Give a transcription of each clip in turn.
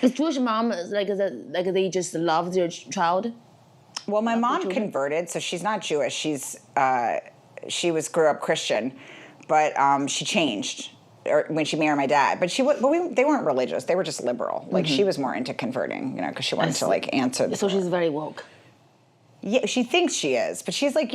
Is Jewish mom like they just love their child? Well, my mom converted, so she's not Jewish. She grew up Christian, but she changed when she married my dad. But they weren't religious. They were just liberal. Like she was more into converting, because she wanted to like answer. So she's very woke. Yeah, she thinks she is, but she's like,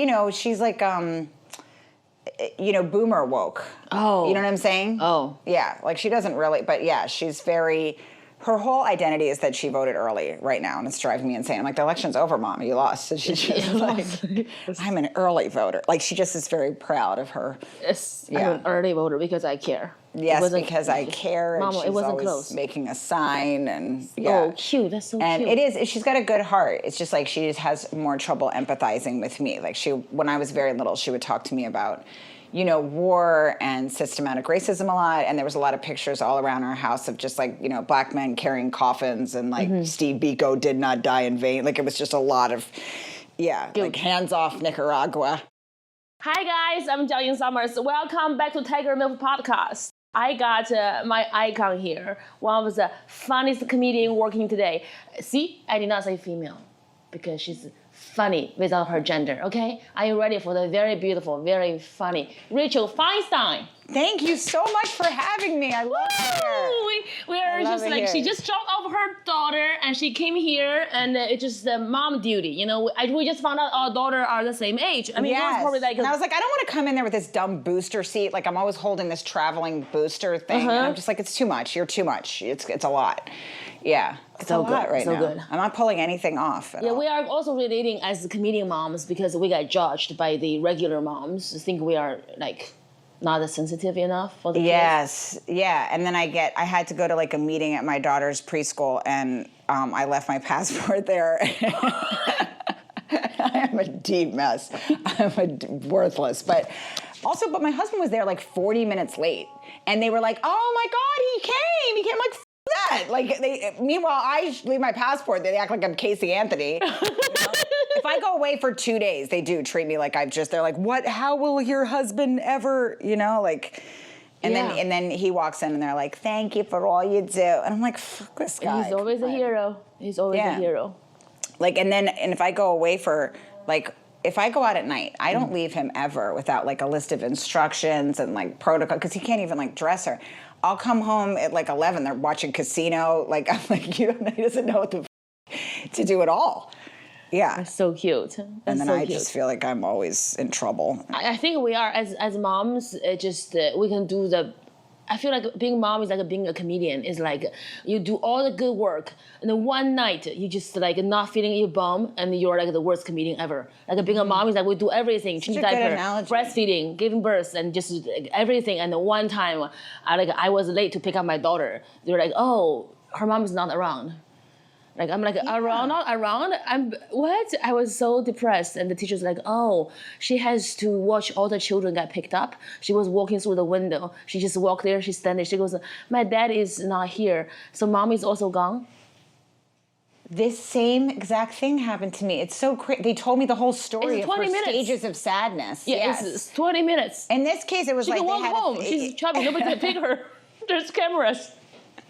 boomer woke. Oh. You know what I'm saying? Oh. Yeah, like she doesn't really, but yeah, she's very. Her whole identity is that she voted early right now, and it's driving me insane. I'm like, the election's over, Mom. You lost. And she's just like, I'm an early voter. Like, she just is very proud of her. Yes, I'm an early voter because I care. Yes, because I care. Mama, and it wasn't always close. Making a sign, and Oh, cute. That's so cute. And it is. She's got a good heart. It's just like she just has more trouble empathizing with me. Like when I was very little, she would talk to me about war and systematic racism a lot, and there was a lot of pictures all around our house of just like, black men carrying coffins and like Steve Biko did not die in vain. Like it was just a lot of, like hands off Nicaragua. Hi guys, I'm Jiaoyingsummers. Welcome back to Tiger Milf podcast. I got my icon here, one of the funniest comedian working today. See, I did not say female because she's funny without her gender, okay? Are you ready for the very beautiful, very funny Rachel Feinstein? Thank you so much for having me. I love her. We are just like, she just dropped off her daughter and she came here and it's just the mom duty. We just found out our daughter are the same age. I mean, yes. yours probably like... And I was like, I don't want to come in there with this dumb booster seat. Like I'm always holding this traveling booster thing. And I'm just like, it's too much. You're too much. It's a lot. Yeah. It's so a lot good, right so now. good. I'm not pulling anything off at all. We are also relating as comedian moms because we got judged by the regular moms. I think we are like not as sensitive enough for the kids. Yes, yeah. And then I had to go to like a meeting at my daughter's preschool, and I left my passport there. I am a deep mess. Worthless. But my husband was there like 40 minutes late, and they were like, "Oh my God, he came! He came like." That. Like meanwhile, I leave my passport. They act like I'm Casey Anthony. If I go away for 2 days, they do treat me like they're like, what? How will your husband ever? And then he walks in and they're like, thank you for all you do. And I'm like, fuck this guy. He's always a hero. He's always a hero. And if I go away for if I go out at night, I don't leave him ever without like a list of instructions and like protocol, because he can't even like dress her. I'll come home at like 11. They're watching Casino. Like I'm like, he doesn't know what to do at all. Yeah, that's so cute. And then I just feel like I'm always in trouble. I think we are as moms. We can do the. I feel like being mom is like being a comedian. It's like you do all the good work, and then one night you just like not feeling your bum, and you're like the worst comedian ever. Like being a mom is like we do everything: change diaper, breastfeeding, giving birth, and just like, everything. And then one time, I was late to pick up my daughter. They were like, "Oh, her mom is not around." Like I'm like around. I'm what? I was so depressed, and the teacher's like, "Oh, she has to watch all the children get picked up. She was walking through the window. She just walked there. She standing. She goes, my dad is not here, so mom is also gone." This same exact thing happened to me. It's so crazy. They told me the whole story of her stages of sadness. Yeah, yes. It's 20 minutes. In this case, it was she like can they walk had home. She's chubby. Nobody can pick her. There's cameras.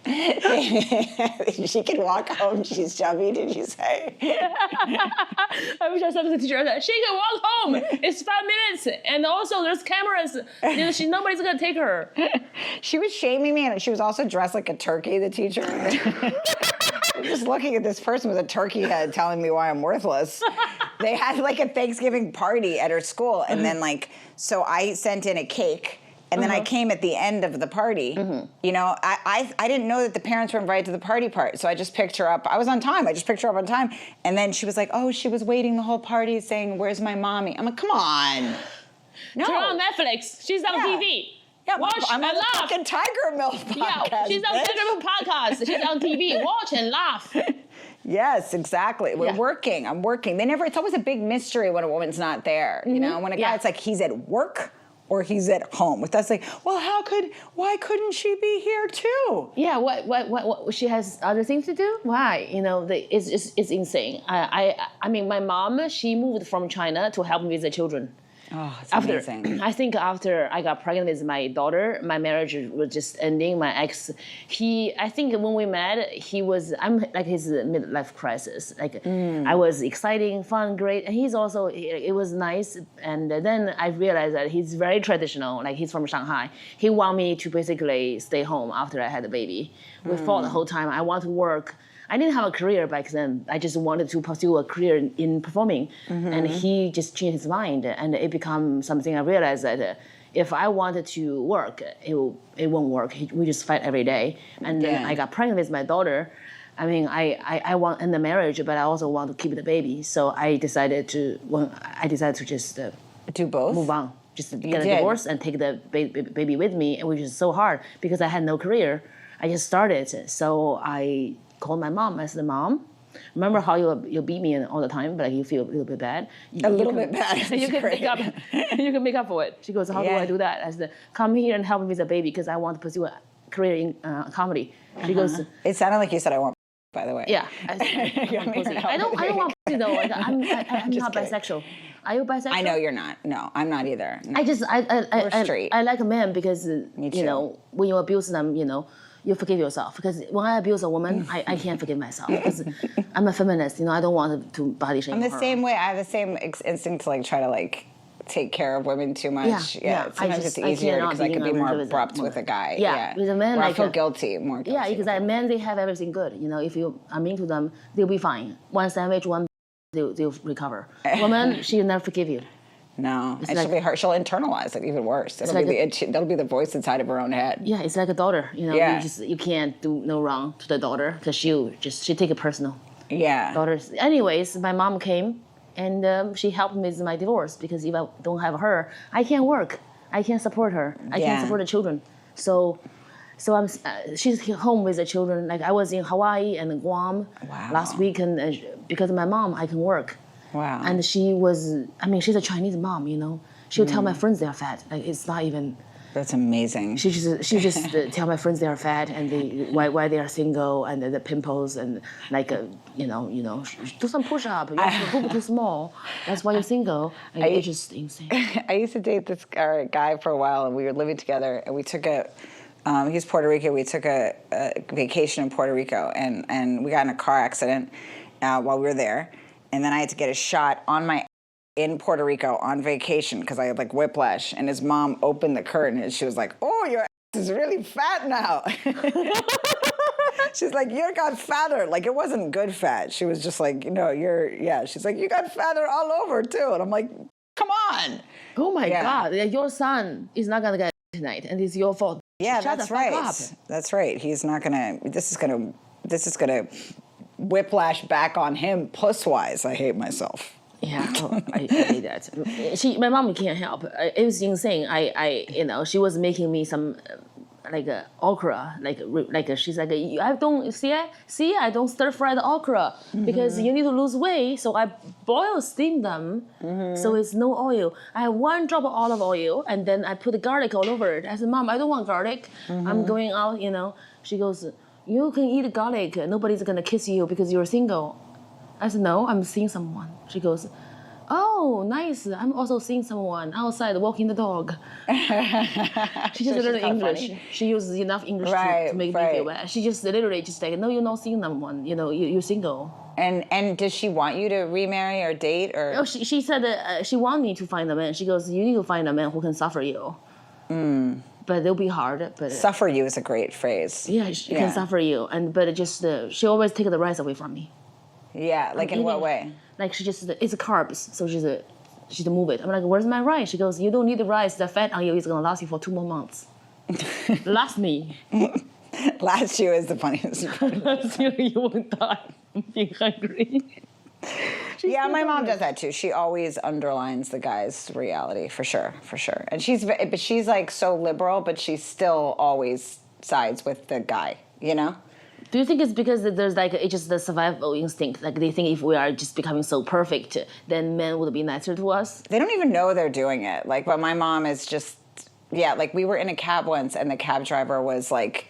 She can walk home. She's chubby. Did you say? I wish I said to the teacher, she can walk home. It's 5 minutes, and also there's cameras. Nobody's gonna take her. She was shaming me, and she was also dressed like a turkey. The teacher. I'm just looking at this person with a turkey head, telling me why I'm worthless. They had like a Thanksgiving party at her school, and then so I sent in a cake. And then I came at the end of the party. I didn't know that the parents were invited to the party part. So I just picked her up. I was on time. I just picked her up on time. And then she was like, oh, she was waiting the whole party saying, where's my mommy? I'm like, come on. No. Turn on Netflix. She's on TV. Yeah, watch I'm and on laugh. The fucking Tiger Milf podcast. Yeah, she's on Tiger Milf podcast. She's on TV. Watch and laugh. Yes, exactly. We're working. I'm working. It's always a big mystery when a woman's not there. When a guy, it's like he's at work or he's at home. With us, like, well, why couldn't she be here too? Yeah, what she has other things to do? Why? It's insane. I mean, my mom, she moved from China to help me with the children. Oh, it's after amazing. I think after I got pregnant with my daughter, my marriage was just ending. My ex, I think when we met, I'm like his midlife crisis. Like I was exciting, fun, great, and he's also, it was nice. And then I realized that he's very traditional. Like he's from Shanghai. He want me to basically stay home after I had the baby. We fought the whole time. I want to work. I didn't have a career back then. I just wanted to pursue a career in performing. And he just changed his mind. And it became something I realized that if I wanted to work, it won't work. We just fight every day. And then I got pregnant with my daughter. I mean, I want end the marriage, but I also want to keep the baby. So I decided to just do both? move on. Just get a divorce and take the baby with me, which is so hard because I had no career. I just started. So I called my mom. I said, Mom, remember how you beat me all the time, but like you feel a little bit bad? A little bit bad. You can make up for it. She goes, how do I do that? I said, come here and help me with the baby because I want to pursue a career in comedy. She goes, it sounded like you said, I want, by the way. yeah. I don't want pussy though. Like, I'm not kidding. bisexual. Are you bisexual? I know you're not. No, I'm not either. No. I straight. I like a man because Me too. you know, when you abuse them, you know, you forgive yourself. Because when I abuse a woman, I can't forgive myself because I'm a feminist. You know, I don't want to body shame I'm the her. same way. I have the same instinct to like try to like take care of women too much. Yeah. Sometimes it's easier because I can be more abrupt with a guy. Yeah. With a man, or like I feel guilty, more guilty. Yeah, because like men, they have everything good. You know, if you are mean to them, they'll be fine. One sandwich, they'll recover. Woman, she'll never forgive you. No, and like, she'll be hurt. She'll internalize it even worse. That'll be the voice inside of her own head. Yeah, it's like a daughter. You know, Yeah. you can't do no wrong to the daughter because she take it personal. Yeah. Daughters. Anyways, my mom came and she helped me with my divorce because if I don't have her, I can't work. I can't support her. I can't support the children. So she's home with the children. Like I was in Hawaii and Guam last week, and because of my mom, I can work. Wow. And she's a Chinese mom, you know. She'll tell my friends they're fat. Like it's not even. That's amazing. She just tell my friends they are fat and why they are single and the pimples and like you know do some push up. Your boob too small. That's why you're single. And it's just insane. I used to date this guy for a while, and we were living together, and we took he's Puerto Rican. We took a vacation in Puerto Rico, and we got in a car accident while we were there. And then I had to get a shot in Puerto Rico on vacation because I had like whiplash. And his mom opened the curtain and she was like, "Oh, your ass is really fat now." She's like, "You got fatter." Like it wasn't good fat. She was just like, she's like, "You got fatter all over too." And I'm like, "Come on." Oh my God, your son is not gonna get tonight, and it's your fault. Yeah, Shut that's the fuck right. up. That's right. He's not gonna. This is gonna whiplash back on him puss-wise. I hate myself. Yeah, I hate that. My mom can't help. It was insane. She was making me some okra, she's like, I don't I don't stir fry the okra because you need to lose weight. So I steam them, so it's no oil. I have 1 drop of olive oil, and then I put the garlic all over it. I said, Mom, I don't want garlic. I'm going out. She goes, you can eat garlic. Nobody's gonna kiss you because you're single. I said, no, I'm seeing someone. She goes, oh, nice. I'm also seeing someone outside walking the dog. She just learned English. Funny. She uses enough English to make me feel bad. She just literally just like, no, you're not seeing someone. You're single. And does she want you to remarry or date or? Oh, she said that she wants me to find a man. She goes, you need to find a man who can suffer you. But it'll be hard. But suffer you is a great phrase. Yeah, she can suffer you, but it just she always take the rice away from me. Yeah, like in what way? Like she just it's carbs, so she's move it. I'm like, where's my rice? She goes, you don't need the rice. The fat on you is gonna last you for 2 more months. Last me. Last you is the funniest part. Last you won't die from being hungry. Yeah, my mom does that too. She always underlines the guy's reality, for sure. And she's like so liberal, but she still always sides with the guy, Do you think it's because there's it's just the survival instinct? Like they think if we are just becoming so perfect, then men would be nicer to us? They don't even know they're doing it. But my mom is just, we were in a cab once and the cab driver was like,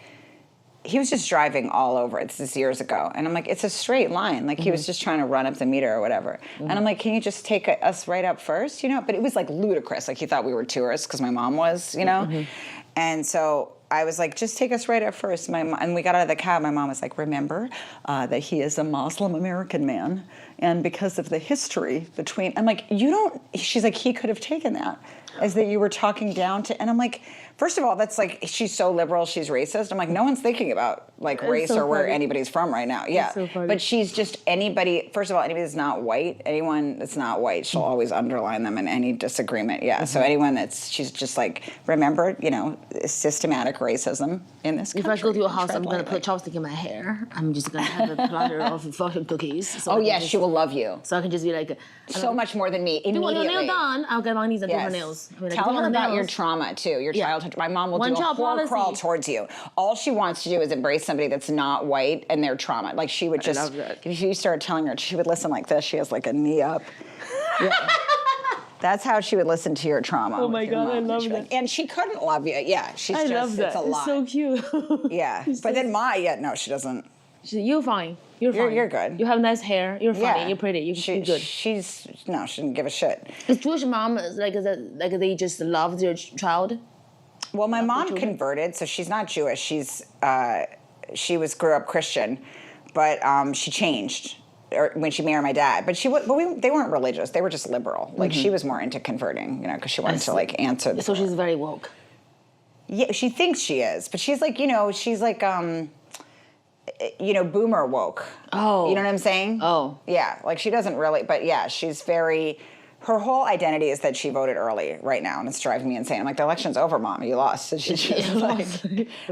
he was just driving all over. This is years ago. And I'm like, it's a straight line. Like, he was just trying to run up the meter or whatever. And I'm like, can you just take us right up first, you know? But it was, like, ludicrous. Like, he thought we were tourists because my mom was, you know? And so I was like, just take us right up first. And we got out of the cab. My mom was like, remember that he is a Muslim American man. And because of the history between... I'm like, you don't... She's like, he could have taken that as that you were talking down to... And I'm like... First of all, that's like, she's so liberal, she's racist. I'm like, no one's thinking about like race or where anybody's from right now. Yeah. So but she's just anybody, first of all, anybody that's not white, anyone that's not white, she'll always underline them in any disagreement. Yeah. So anyone she's just like, remember, you know, systematic racism in this country. If I go to your house, I'm going to put chopstick in my hair. I'm just going to have a platter of fortune cookies. So she will love you. So I can just be like... So much more than me, immediately. Do you want your nail done? I'll get my knees and do her nails. Tell her about your trauma, too, your childhood. My mom will do a whole crawl towards you. All she wants to do is embrace somebody that's not white and their trauma. Like, she would just... I love that. If you started telling her, she would listen like this. She has, like, a knee up. That's how she would listen to your trauma. Oh, my God, I love that. Like, and she couldn't love you. Yeah, she's I just... love that. It's a lot. It's so cute. Yeah. But then no, she doesn't... You're fine. You're fine. You're good. You have nice hair. You're funny. You're pretty. You're good. She didn't give a shit. Is Jewish mom like they just love their child? Well, my mom converted, so she's not Jewish. She grew up Christian, but she changed when she married my dad. But they weren't religious. They were just liberal. Like, she was more into converting, you know, because she wanted to like answer. So she's very woke. Yeah, she thinks she is, but she's like, you know, boomer woke. Oh. You know what I'm saying? Oh. Yeah, like she doesn't really, but yeah, she's very, her whole identity is that she voted early right now, and it's driving me insane. I'm like, the election's over, Mom, you lost. And she's just like,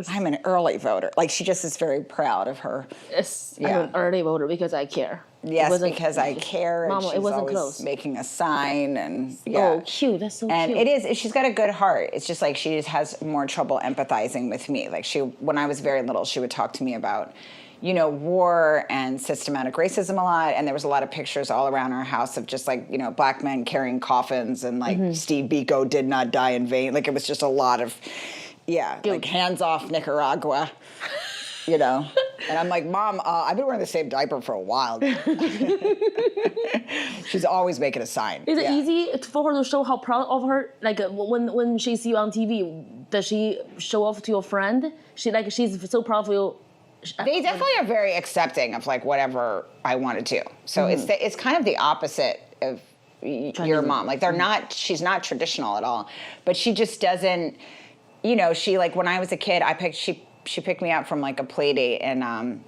I'm an early voter. Like, she just is very proud of her. Yes, I'm an early voter because I care. Yes, because I care. Mama, and it wasn't always close. Making a sign and Oh, cute. That's so cute. And it is. She's got a good heart. It's just like she just has more trouble empathizing with me. Like, when I was very little, she would talk to me about, you know, war and systematic racism a lot. And there was a lot of pictures all around our house of just like, you know, black men carrying coffins and like Steve Biko did not die in vain. Like, it was just a lot of, like hands off Nicaragua. You know, and I'm like, Mom, I've been wearing the same diaper for a while. She's always making a sign. Is it easy for her to show how proud of her? Like, when she sees you on TV, does she show off to your friend? She's so proud of you. They definitely are very accepting of like whatever I want to do. So it's kind of the opposite of your mom. Like, she's not traditional at all, but she just doesn't. You know, she like when I was a kid, she picked me up from like a play date, and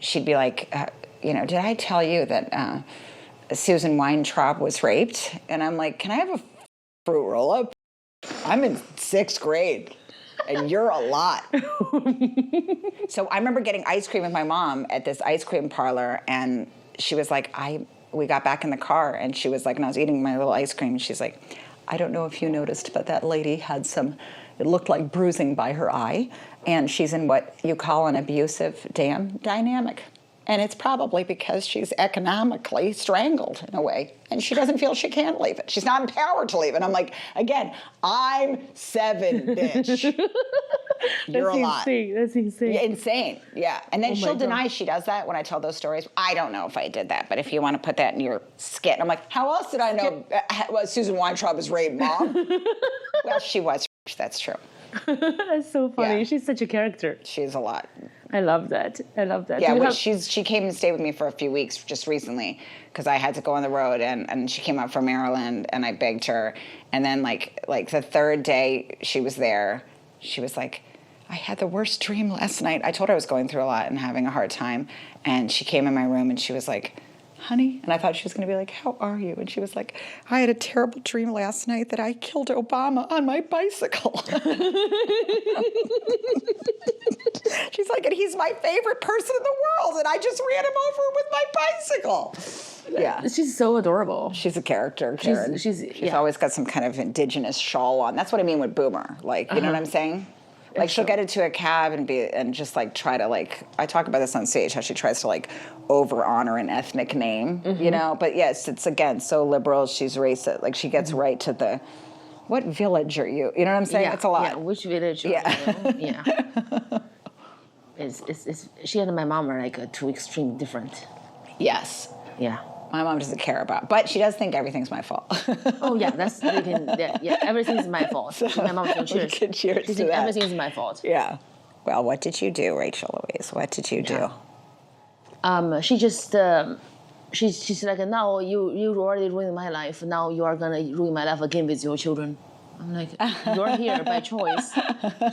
she'd be like, you know, did I tell you that Susan Weintraub was raped? And I'm like, can I have a fruit roll-up? I'm in 6th grade, and you're a lot. So I remember getting ice cream with my mom at this ice cream parlor, and she was like, we got back in the car, and she was like, and I was eating my little ice cream, and she's like, I don't know if you noticed, but that lady had it looked like bruising by her eye, and she's in what you call an abusive dynamic. And it's probably because she's economically strangled in a way, and she doesn't feel she can leave it. She's not empowered to leave it. And I'm like, again, I'm 7, bitch. You're a lot. That's insane. Yeah, insane, yeah. And then she'll deny she does that when I tell those stories. I don't know if I did that, but if you want to put that in your skit. I'm like, how else did I know Susan Weintraub was raped, Mom? Well, she was. That's true. That's so funny. Yeah. She's such a character. She's a lot. I love that. Yeah, she came and stayed with me for a few weeks just recently because I had to go on the road, and she came up from Maryland, and I begged her. And then like the 3rd day she was there, she was like, I had the worst dream last night. I told her I was going through a lot and having a hard time. And she came in my room and she was like, honey, and I thought she was going to be like, how are you? And she was like, I had a terrible dream last night that I killed Obama on my bicycle. She's like, and he's my favorite person in the world, and I just ran him over with my bicycle. Yeah. She's so adorable. She's a character, Karen. She's always got some kind of indigenous shawl on. That's what I mean with boomer. Like, you know what I'm saying? Like, she'll get into a cab and just like try to like, I talk about this on stage, how she tries to like over honor an ethnic name, you know? But yes, it's again so liberal. She's racist. Like, she gets right to the, what village are you? You know what I'm saying? Yeah, it's a lot. Yeah, which village? Yeah. Yeah. it's she and my mom are like two extreme different. Yes. Yeah. My mom doesn't care about, but she does think everything's my fault. Oh yeah, everything's my fault. My mom said, cheers. We can cheers She to thinks that. everything's my fault. Yeah. Well, what did you do, Rachel Louise? What did you do? She just she's like, now you already ruined my life. Now you are gonna ruin my life again with your children. I'm like, you're here by choice.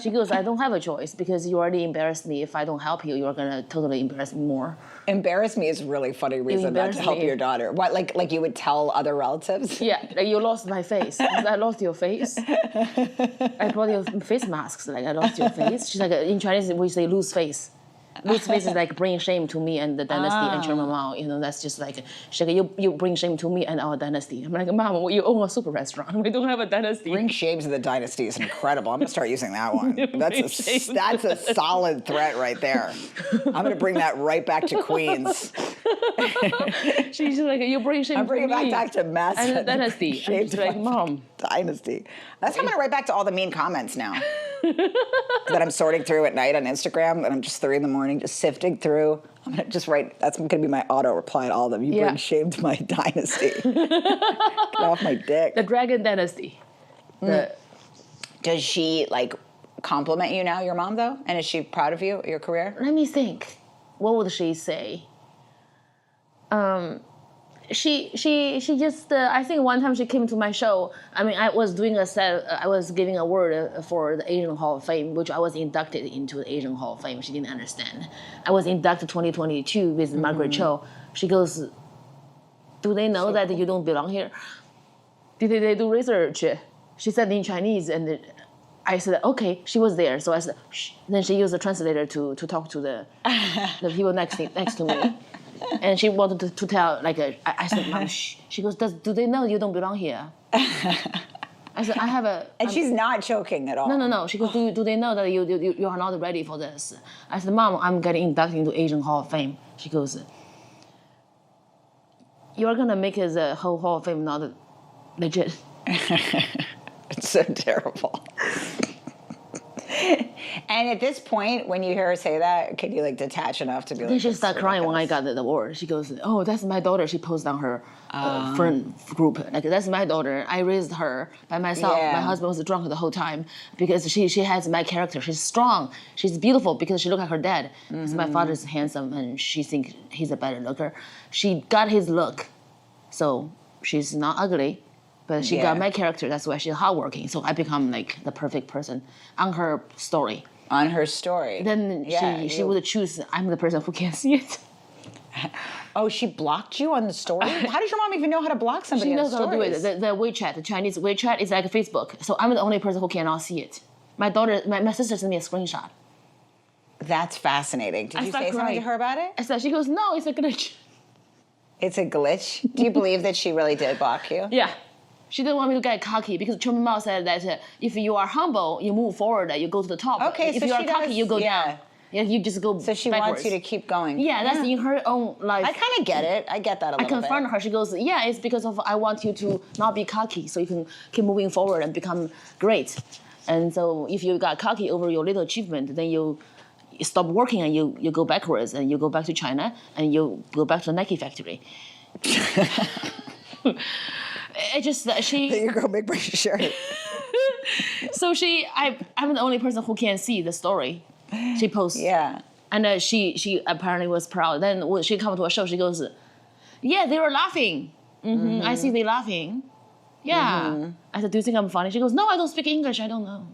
She goes, I don't have a choice because you already embarrassed me. If I don't help you, you're gonna totally embarrass me more. Embarrass me is a really funny reason not to help your daughter. What, like you would tell other relatives? Yeah, like you lost my face. I lost your face. I brought your face masks. Like I lost your face. She's like, in Chinese we say lose face. Lose face is like bring shame to me and the dynasty and Chairman Mao. You know, that's just like, she's like, you bring shame to me and our dynasty. I'm like, Mom, you own a super restaurant. We don't have a dynasty. Bring shame to the dynasty is incredible. I'm gonna start using that one. That's a solid threat right there. I'm gonna bring that right back to Queens. She's like, you bring shame I'm bringing to me. back to mass and the dynasty. Shame She's like, Mom. Dynasty. That's how I'm gonna write back to all the mean comments now. That I'm sorting through at night on Instagram, and I'm just 3 a.m, just sifting through. I'm gonna just write. That's gonna be my auto reply to all of them. You bring shame to my dynasty. Get off my dick. The Dragon Dynasty. Does she like compliment you now, your mom though? And is she proud of you, your career? Let me think. What would she say? She just I think one time she came to my show. I mean, I was doing a set. I was giving a word for the Asian Hall of Fame, which I was inducted into the Asian Hall of Fame. She didn't understand. I was inducted 2022 with Margaret Cho. She goes, "Do they know that you don't belong here? Did they do research?" She said in Chinese, and I said, "Okay." She was there, so I said, "Shh." Then she used a translator to talk to the people next to me. And she wanted to tell, like, I said, Mom, shh. She goes, do they know you don't belong here? I said, I have a... And she's not joking at all. No. She goes, do they know that you are not ready for this? I said, Mom, I'm getting inducted into Asian Hall of Fame. She goes, you're going to make the whole Hall of Fame not legit. It's so terrible. And at this point, when you hear her say that, can you like detach enough to be like? Then she started crying when I got the award. She goes, "Oh, that's my daughter." She posted on her friend group, like, "That's my daughter. I raised her by myself. Yeah. My husband was drunk the whole time because she has my character. She's strong. She's beautiful because she looked like her dad. So my father's handsome and she thinks he's a better looker. She got his look, so she's not ugly." But she got my character. That's why she's hardworking. So I become like the perfect person on her story. On her story. Then she would choose. I'm the person who can't see it. Oh, she blocked you on the story? How does your mom even know how to block somebody? She knows on how to do it. stories? The WeChat, the Chinese WeChat, is like Facebook. So I'm the only person who cannot see it. My daughter, my sister sent me a screenshot. That's fascinating. Did you say something crying to her about it? I said, she goes, no, it's a glitch. It's a glitch. Do you believe that she really did block you? Yeah. She didn't want me to get cocky because Chairman Mao said that if you are humble, you move forward, you go to the top. Okay, if so you are she cocky, does- you go yeah. down. Yeah, you just go So she backwards. wants you to keep going. Yeah, that's in her own life. I kind of get it. I get that a little I confront her. She goes, yeah, it's because of I want you to not be cocky so you can keep moving forward and become great. And so if you got cocky over your little achievement, then you stop working and you go backwards and you go back to China and you go back to the Nike factory. It just she. There you go, make my shirt. So I'm the only person who can see the story. She posts. Yeah. And she apparently was proud. Then when she come to a show, she goes, "Yeah, they were laughing. I see they laughing. Yeah." I said, "Do you think I'm funny?" She goes, "No, I don't speak English. I don't know,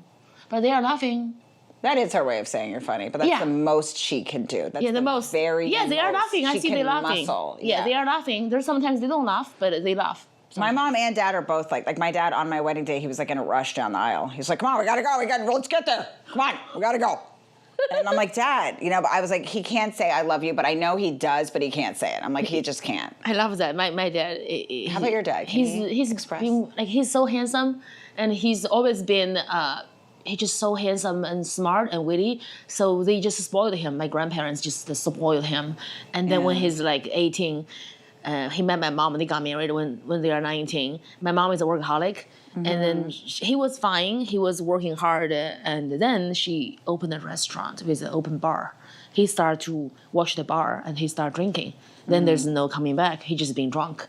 but they are laughing." That is her way of saying you're funny, but that's the most she can do. That's the most. Very Yeah, they are laughing. I see they laughing. Muscle. Yeah, they are laughing. There's sometimes they don't laugh, but they laugh. My mom and dad are both like my dad on my wedding day, he was like in a rush down the aisle. He's like, "Come on, we gotta go. Let's get there. Come on, we gotta go." And I'm like, "Dad, but I was like, he can't say I love you, but I know he does, but he can't say it." I'm like, he just can't. I love that. My dad. How about your dad? He's express? He's so handsome, and he's always been. He's just so handsome and smart and witty. So they just spoiled him. My grandparents just spoiled him. And then when he's like 18, he met my mom and they got married when they are 19. My mom is a workaholic. And then he was fine. He was working hard. And then she opened a restaurant with an open bar. he started to watch the bar and he started drinking. Then there's no coming back. He just been drunk.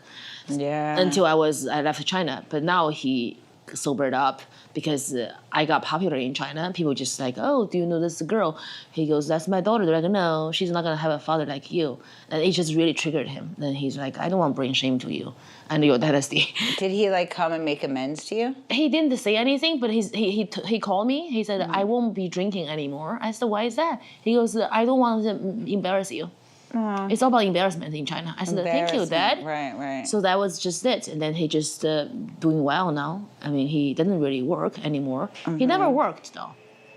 Yeah. Until I left China. But now he sobered up because I got popular in China. People just like, oh, do you know this girl? He goes, that's my daughter. They're like, no, she's not gonna have a father like you. And it just really triggered him. Then he's like, I don't want to bring shame to you and your dynasty. Did he like come and make amends to you? He didn't say anything, but he called me. He said, I won't be drinking anymore. I said, why is that? He goes, I don't want to embarrass you. It's all about embarrassment in China. I said, thank you, Dad. Right. So that was just it. And then he just doing well now. I mean, he doesn't really work anymore. He never worked, though.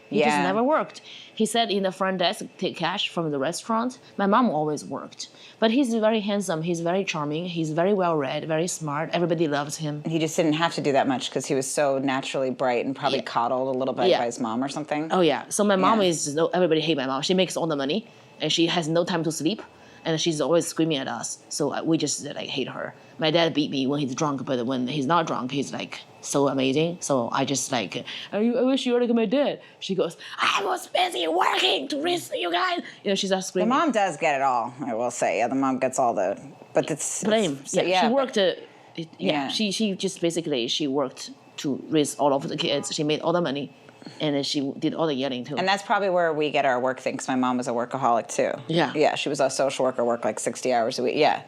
He just never worked. He said in the front desk, take cash from the restaurant. My mom always worked. But he's very handsome. He's very charming. He's very well-read, very smart. Everybody loves him. He just didn't have to do that much because he was so naturally bright and probably coddled a little bit by his mom or something. Oh, yeah. So my mom is, everybody hate my mom. She makes all the money, and she has no time to sleep. And she's always screaming at us. So we just like hate her. My dad beat me when he's drunk, but when he's not drunk, he's like so amazing. So I just like, I wish you were like my dad. She goes, I was busy working to raise you guys. You know, she's not screaming. The mom does get it all, I will say. Yeah, the mom gets all the, but it's blame. She worked. She just basically she worked to raise all of the kids. She made all the money. And then she did all the yelling too. And that's probably where we get our work thing, because my mom was a workaholic too. Yeah, she was a social worker, worked like 60 hours a week. Yeah.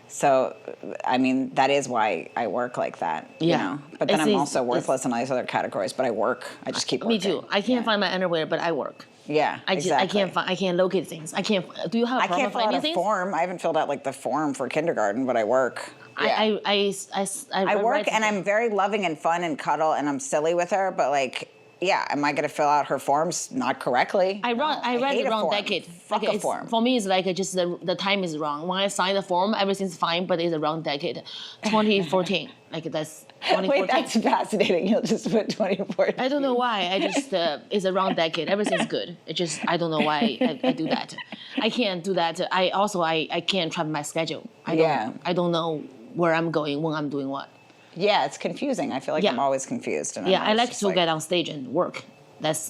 So, I mean, that is why I work like that, you know. But then I'm also worthless in all these other categories, but I work. I just keep working. Me too. I can't find my underwear, but I work. Yeah, exactly. I can't locate things. I can't. Do you have a problem finding things? I can't fill out a form. I haven't filled out like the form for kindergarten, but I work. Yeah. I work, and I'm very loving and fun and cuddle, and I'm silly with her, but like, yeah, am I going to fill out her forms not correctly? I read the wrong decade. Fuck a form. For me, it's like just the time is wrong. When I sign the form, everything's fine, but it's the wrong decade. 2014. Like that's 2014. Wait, that's fascinating. You'll just put 2014. I don't know why. I just, it's the wrong decade. Everything's good. It just, I don't know why I do that. I can't do that. I can't track my schedule. I don't know where I'm going when I'm doing what. Yeah, it's confusing. I feel like I'm always confused. And I like to get on stage and work.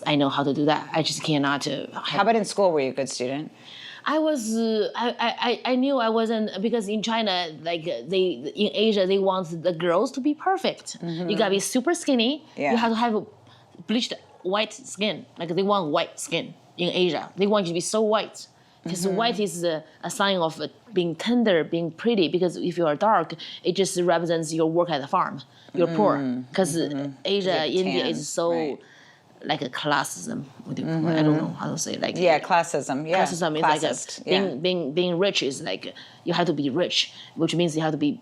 I know how to do that. I just cannot. How about in school? Were you a good student? I was. I knew I wasn't, because in China, like in Asia, they want the girls to be perfect. You gotta be super skinny. You have to have bleached white skin. Like they want white skin in Asia. They want you to be so white. Because white is a sign of being tender, being pretty. Because if you are dark, it just represents your work at the farm. You're poor. Because Asia, India is so like a classism. I don't know how to say it. Like classism. Yeah, classism is like being rich is like you have to be rich, which means you have to be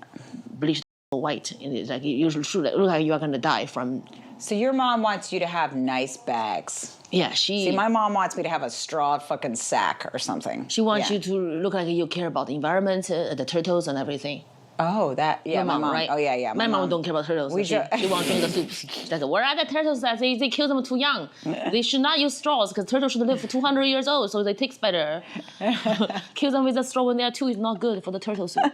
bleached white. And it's like you should look like you are gonna die from. So your mom wants you to have nice bags. Yeah, See, my mom wants me to have a straw fucking sack or something. She wants you to look like you care about the environment, the turtles and everything. Oh, that, Your my mom, right? Oh, yeah. My mom don't care about turtles. She wants to drink the soup. She's like, where are the turtles? They kill them too young. They should not use straws, because turtles should live for 200 years old, so they taste better. Kill them with a straw when they are 2 is not good for the turtle soup.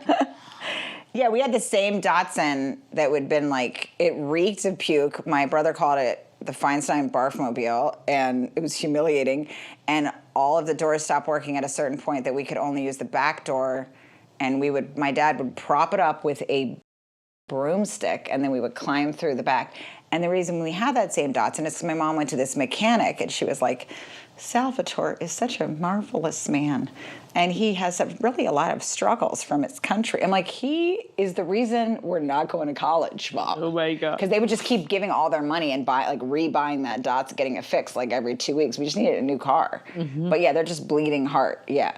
Yeah, we had the same Datsun that would been like, it reeked of puke. My brother called it the Feinstein barfmobile, and it was humiliating. And all of the doors stopped working at a certain point that we could only use the back door. And my dad would prop it up with a broomstick, and then we would climb through the back. And the reason we had that same Datsun is because my mom went to this mechanic, and she was like, Salvatore is such a marvelous man, and he has really a lot of struggles from his country. I'm like, he is the reason we're not going to college, Mom. Oh my God. Because they would just keep giving all their money and rebuying that Datsun, getting it fixed like every 2 weeks. We just needed a new car. But yeah, they're just bleeding heart. Yeah.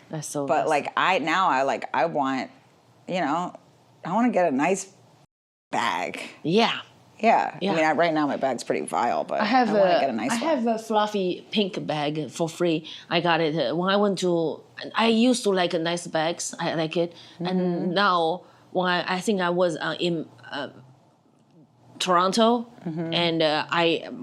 That's so. But like I want, I want to get a nice bag. Yeah. Yeah. I mean, right now my bag's pretty vile, but I want to get a nice one. I have a fluffy pink bag for free. I got it when I went to. I used to like nice bags. I like it, and now when I think I was in Toronto, and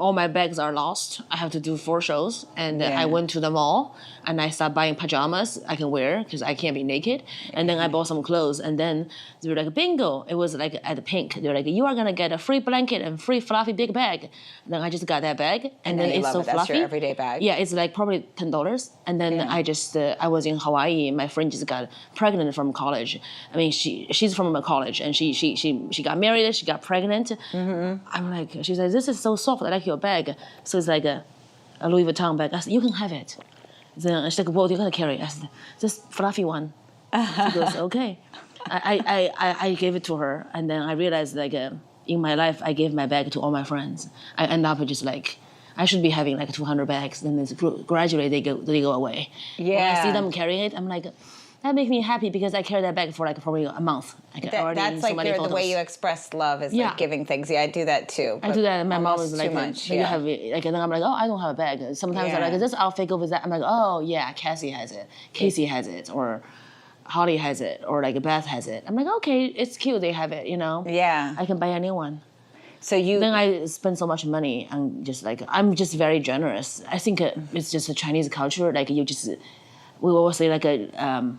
all my bags are lost. I have to do 4 shows, and I went to the mall and I started buying pajamas I can wear because I can't be naked. And then I bought some clothes, and then they were like, bingo! It was like at the Pink. They were like, you are gonna get a free blanket and free fluffy big bag. And then I just got that bag, and then it's so fluffy. That's your everyday bag. Yeah, it's like probably $10. And then I just I was in Hawaii. My friend just got pregnant from college. I mean, she's from a college, and she got married. She got pregnant. I'm like, she's like, this is so soft. I like your bag. So it's like a Louis Vuitton bag. I said, you can have it. Then she's like, what are you gonna carry? I said, this fluffy one. She goes, okay. I gave it to her, and then I realized like in my life I gave my bag to all my friends. I end up just like I should be having like 200 bags. Then gradually they go away. Yeah. When I see them carrying it, I'm like, that makes me happy because I carry that bag for like probably a month. That's like the way you express love is like giving things. Yeah, I do that too. I do that, and my mom is like, too much. You have like, and then I'm like, oh, I don't have a bag. Sometimes I'm like, is this outfit go with that? I'm like, oh yeah, Cassie has it, Casey has it, or Holly has it, or like Beth has it. I'm like, okay, it's cute. They have it, you know. Yeah. I can buy a new one. So then I spend so much money and just like I'm just very generous. I think it's just a Chinese culture. Like we always say like a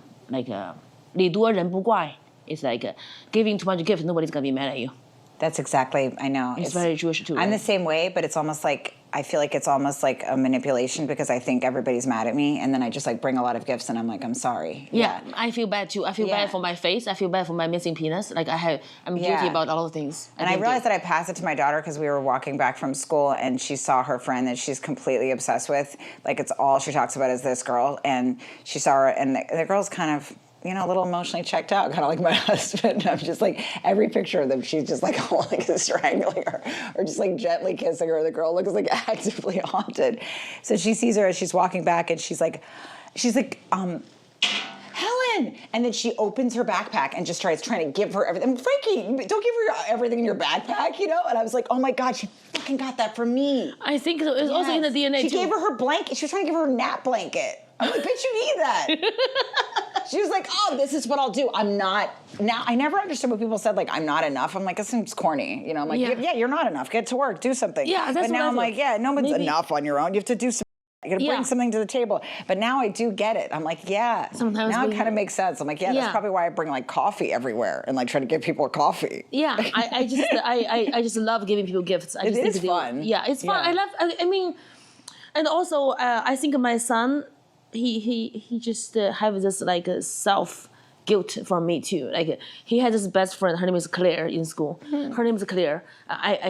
礼多人不怪. It's like giving too much gift, nobody's gonna be mad at you. That's exactly, I know. It's very Jewish too. I'm right? the same way, but it's almost like, I feel like it's almost like a manipulation because I think everybody's mad at me, and then I just like bring a lot of gifts and I'm like, I'm sorry. Yeah, I feel bad too. I feel bad for my face. I feel bad for my missing penis. Like I'm guilty about all the things. And I realized that I passed it to my daughter because we were walking back from school and she saw her friend that she's completely obsessed with. Like it's all she talks about is this girl, and she saw her, and the girl's kind of, you know, a little emotionally checked out, kind of like my husband. I'm just like, every picture of them, she's just like, like strangling her or just like gently kissing her. The girl looks like actively haunted. So she sees her as she's walking back, and she's like, Helen! And then she opens her backpack and just trying to give her everything. Frankie, don't give her everything in your backpack, you know? And I was like, oh my God, she fucking got that from me. I think so. It's also in the DNA She too. gave her blanket. She was trying to give her a nap blanket. I'm like, bitch, you need that. She was like, oh, this is what I'll do. I'm not, now, I never understood what people said, like, I'm not enough. I'm like, that seems corny. You know, I'm like, yeah, you're not enough. Get to work, do something. Yeah, that's But now I'm like, yeah, no one's enough on your own. You have to do something. You gotta bring something to the table. But now I do get it. I'm like, yeah. Sometimes now it kind of makes sense. I'm like, that's probably why I bring like coffee everywhere and like try to give people coffee. Yeah, I just love giving people gifts. I just think it's fun. Yeah, it's fun. I mean, and also I think my son, he just have this like self guilt from me too. Like he had this best friend. Her name is Claire in school. Her name is Claire.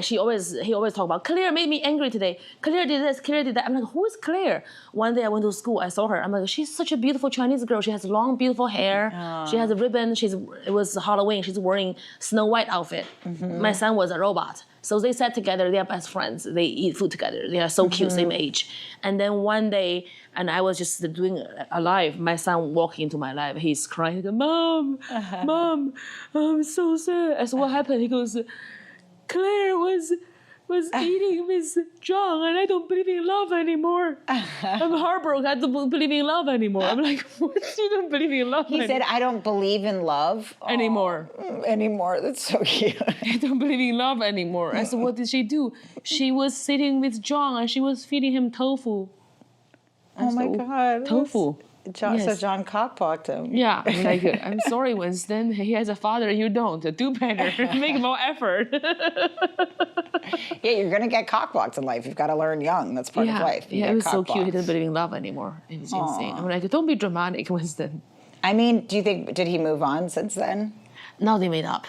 He always talk about Claire made me angry today. Claire did this. Claire did that. I'm like, who is Claire? One day I went to school. I saw her. I'm like, she's such a beautiful Chinese girl. She has long, beautiful hair. She has a ribbon. It was Halloween. She's wearing Snow White outfit. My son was a robot. So they sat together. They are best friends. They eat food together. They are so cute, same age. And then one day, and I was just doing a live. My son walked into my live. He's crying. He goes, Mom, I'm so sad. I said, what happened? He goes, Claire was eating with John, and I don't believe in love anymore. I'm heartbroken. I don't believe in love anymore. I'm like, what? You don't believe in love anymore? He said, I don't believe in love anymore. Anymore. That's so cute. I don't believe in love anymore. I said, what did she do? She was sitting with John, and she was feeding him tofu. Oh my God. Tofu. John, yes. So John cockblocked him. Yeah, like, I'm sorry, Winston. He has a father, you don't. Do better. Make more effort. Yeah, you're going to get cockblocked in life. You've got to learn young. That's part of life. Yeah, it was so cute. He didn't believe in love anymore. It was insane. I'm like, don't be dramatic, Winston. I mean, do you think, did he move on since then? No, they made up.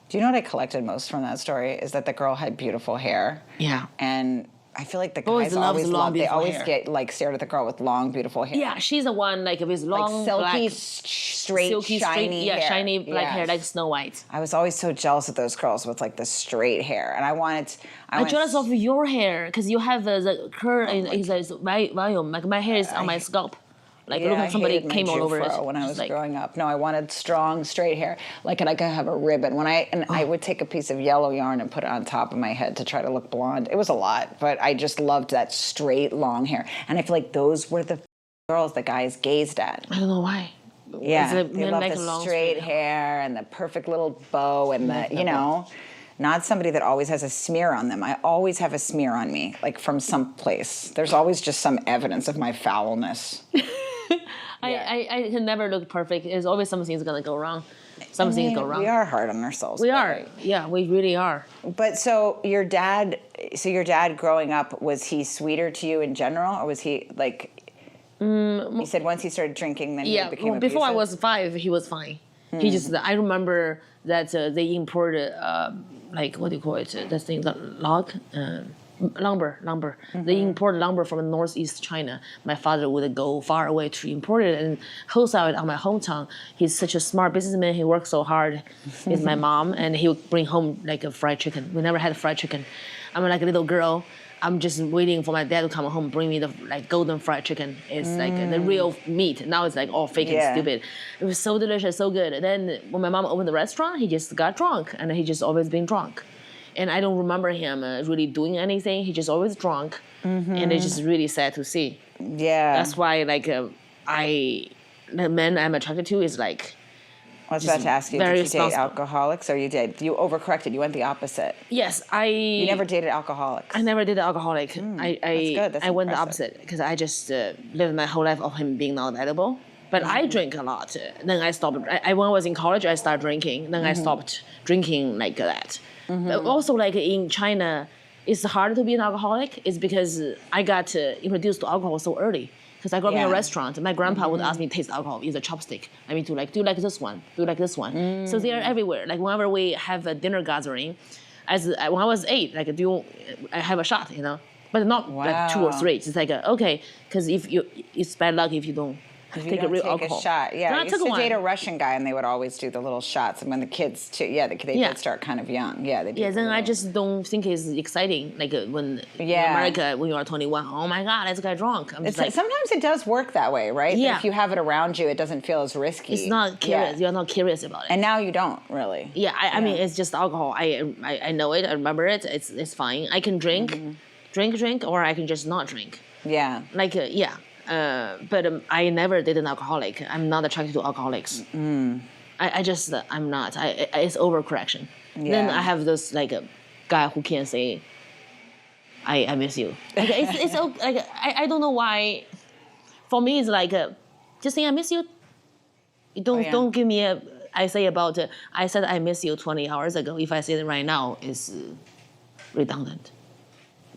Do you know what I collected most from that story? Is that the girl had beautiful hair. Yeah. And I feel like the guys always love, they always get like stared at the girl with long, beautiful hair. Yeah, she's the one like with long, like silky, black, straight, shiny hair. Yeah, shiny black hair like Snow White. I was always so jealous of those girls with like the straight hair, and I'm jealous of your hair because you have the curl in volume. Like my hair is on my scalp. Like it looked like somebody came all over it. When I was growing up. No, I wanted strong, straight hair. Like, and I could have a ribbon. I would take a piece of yellow yarn and put it on top of my head to try to look blonde. It was a lot, but I just loved that straight, long hair. And I feel like those were the girls that guys gazed at. I don't know why. Yeah, they love the straight hair and the perfect little bow and the, you know. not somebody that always has a smear on them. I always have a smear on me, like from some place. There's always just some evidence of my foulness. I can never look perfect. There's always something's gonna go wrong. Something's go wrong. We are hard on ourselves. We are. Yeah, we really are. But so your dad growing up, was he sweeter to you in general, or was he like? You said once he started drinking, then he became abusive? Before I was 5, he was fine. He just, I remember that they imported, like, what do you call it? That thing, the log? Lumber. They import lumber from northeast China. My father would go far away to import it and wholesale it on my hometown. He's such a smart businessman. He works so hard with my mom, and he would bring home like a fried chicken. We never had fried chicken. I'm like a little girl. I'm just waiting for my dad to come home, bring me the like golden fried chicken. It's like the real meat. Now it's like all fake and stupid. It was so delicious, so good. And then when my mom opened the restaurant, he just got drunk, and he just always been drunk. And I don't remember him really doing anything. He just always drunk, and it's just really sad to see. Yeah, that's why like the men I'm attracted to is like. I was about to ask you, did you date alcoholics, or you overcorrected? You went the opposite. Yes, You never dated alcoholics. I never did alcoholic. That's good. That's I went the impressive. opposite because I just lived my whole life of him being not available. But I drink a lot. Then I stopped. When I was in college, I started drinking. Then I stopped drinking like that. But also, like in China, it's hard to be an alcoholic. It's because I got introduced to alcohol so early. Because I grew up in a restaurant, my grandpa would ask me to taste alcohol, use a chopstick. I mean, do you like this one? Do you like this one? So they are everywhere. Like whenever we have a dinner gathering, when I was 8, like I have a shot, you know, but not like 2 or 3. It's like okay, because it's bad luck if you don't. Take a real alcohol. A shot. Yeah, I used to one. date a Russian guy, and they would always do the little shots. And when the kids, they did start kind of young. Yeah, they did. Yeah, then I just don't think it's exciting. Like when in America, when you are 21, oh my God, let's get drunk. I'm just like, sometimes it does work that way, right? Yeah. That if you have it around you, it doesn't feel as risky. It's not curious. Yeah. You're not curious about it. And now you don't really. Yeah, I mean, it's just alcohol. I know it. I remember it. It's fine. I can drink, or I can just not drink. Yeah. Like but I never did an alcoholic. I'm not attracted to alcoholics. I just I'm not. It's overcorrection. Yeah. Then I have this like a guy who can say, I miss you. Like, it's like I don't know why. For me, it's like just saying I miss you. Don't give me a. I say about I said I miss you 20 hours ago. If I say it right now, it's redundant.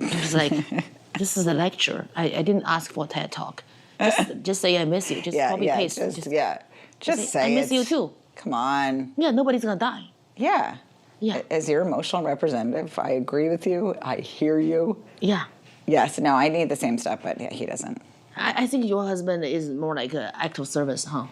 It's like. This is a lecture. I didn't ask for a TED Talk. Just say I miss you. Just copy paste. Just say I miss you too. Come on. Yeah, nobody's gonna die. Yeah. Yeah. As your emotional representative, I agree with you. I hear you. Yeah. Yes. No, I need the same stuff, but he doesn't. I think your husband is more like an act of service, huh?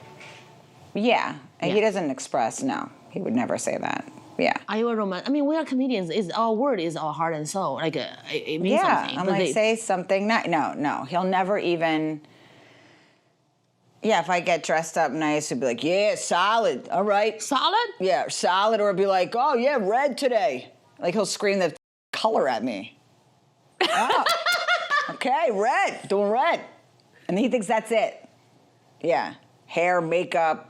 Yeah. And he doesn't express. No, he would never say that. Yeah. Are you a romantic? I mean, we are comedians. Our word is our heart and soul. Like it means something. I'm like, say something. No. He'll never even. Yeah, if I get dressed up nice, he'll be like, yeah, solid. All right. Solid? Yeah, solid. Or be like, oh, yeah, red today. Like he'll scream the color at me. Oh, okay, red. Doing red. And he thinks that's it. Yeah. Hair, makeup.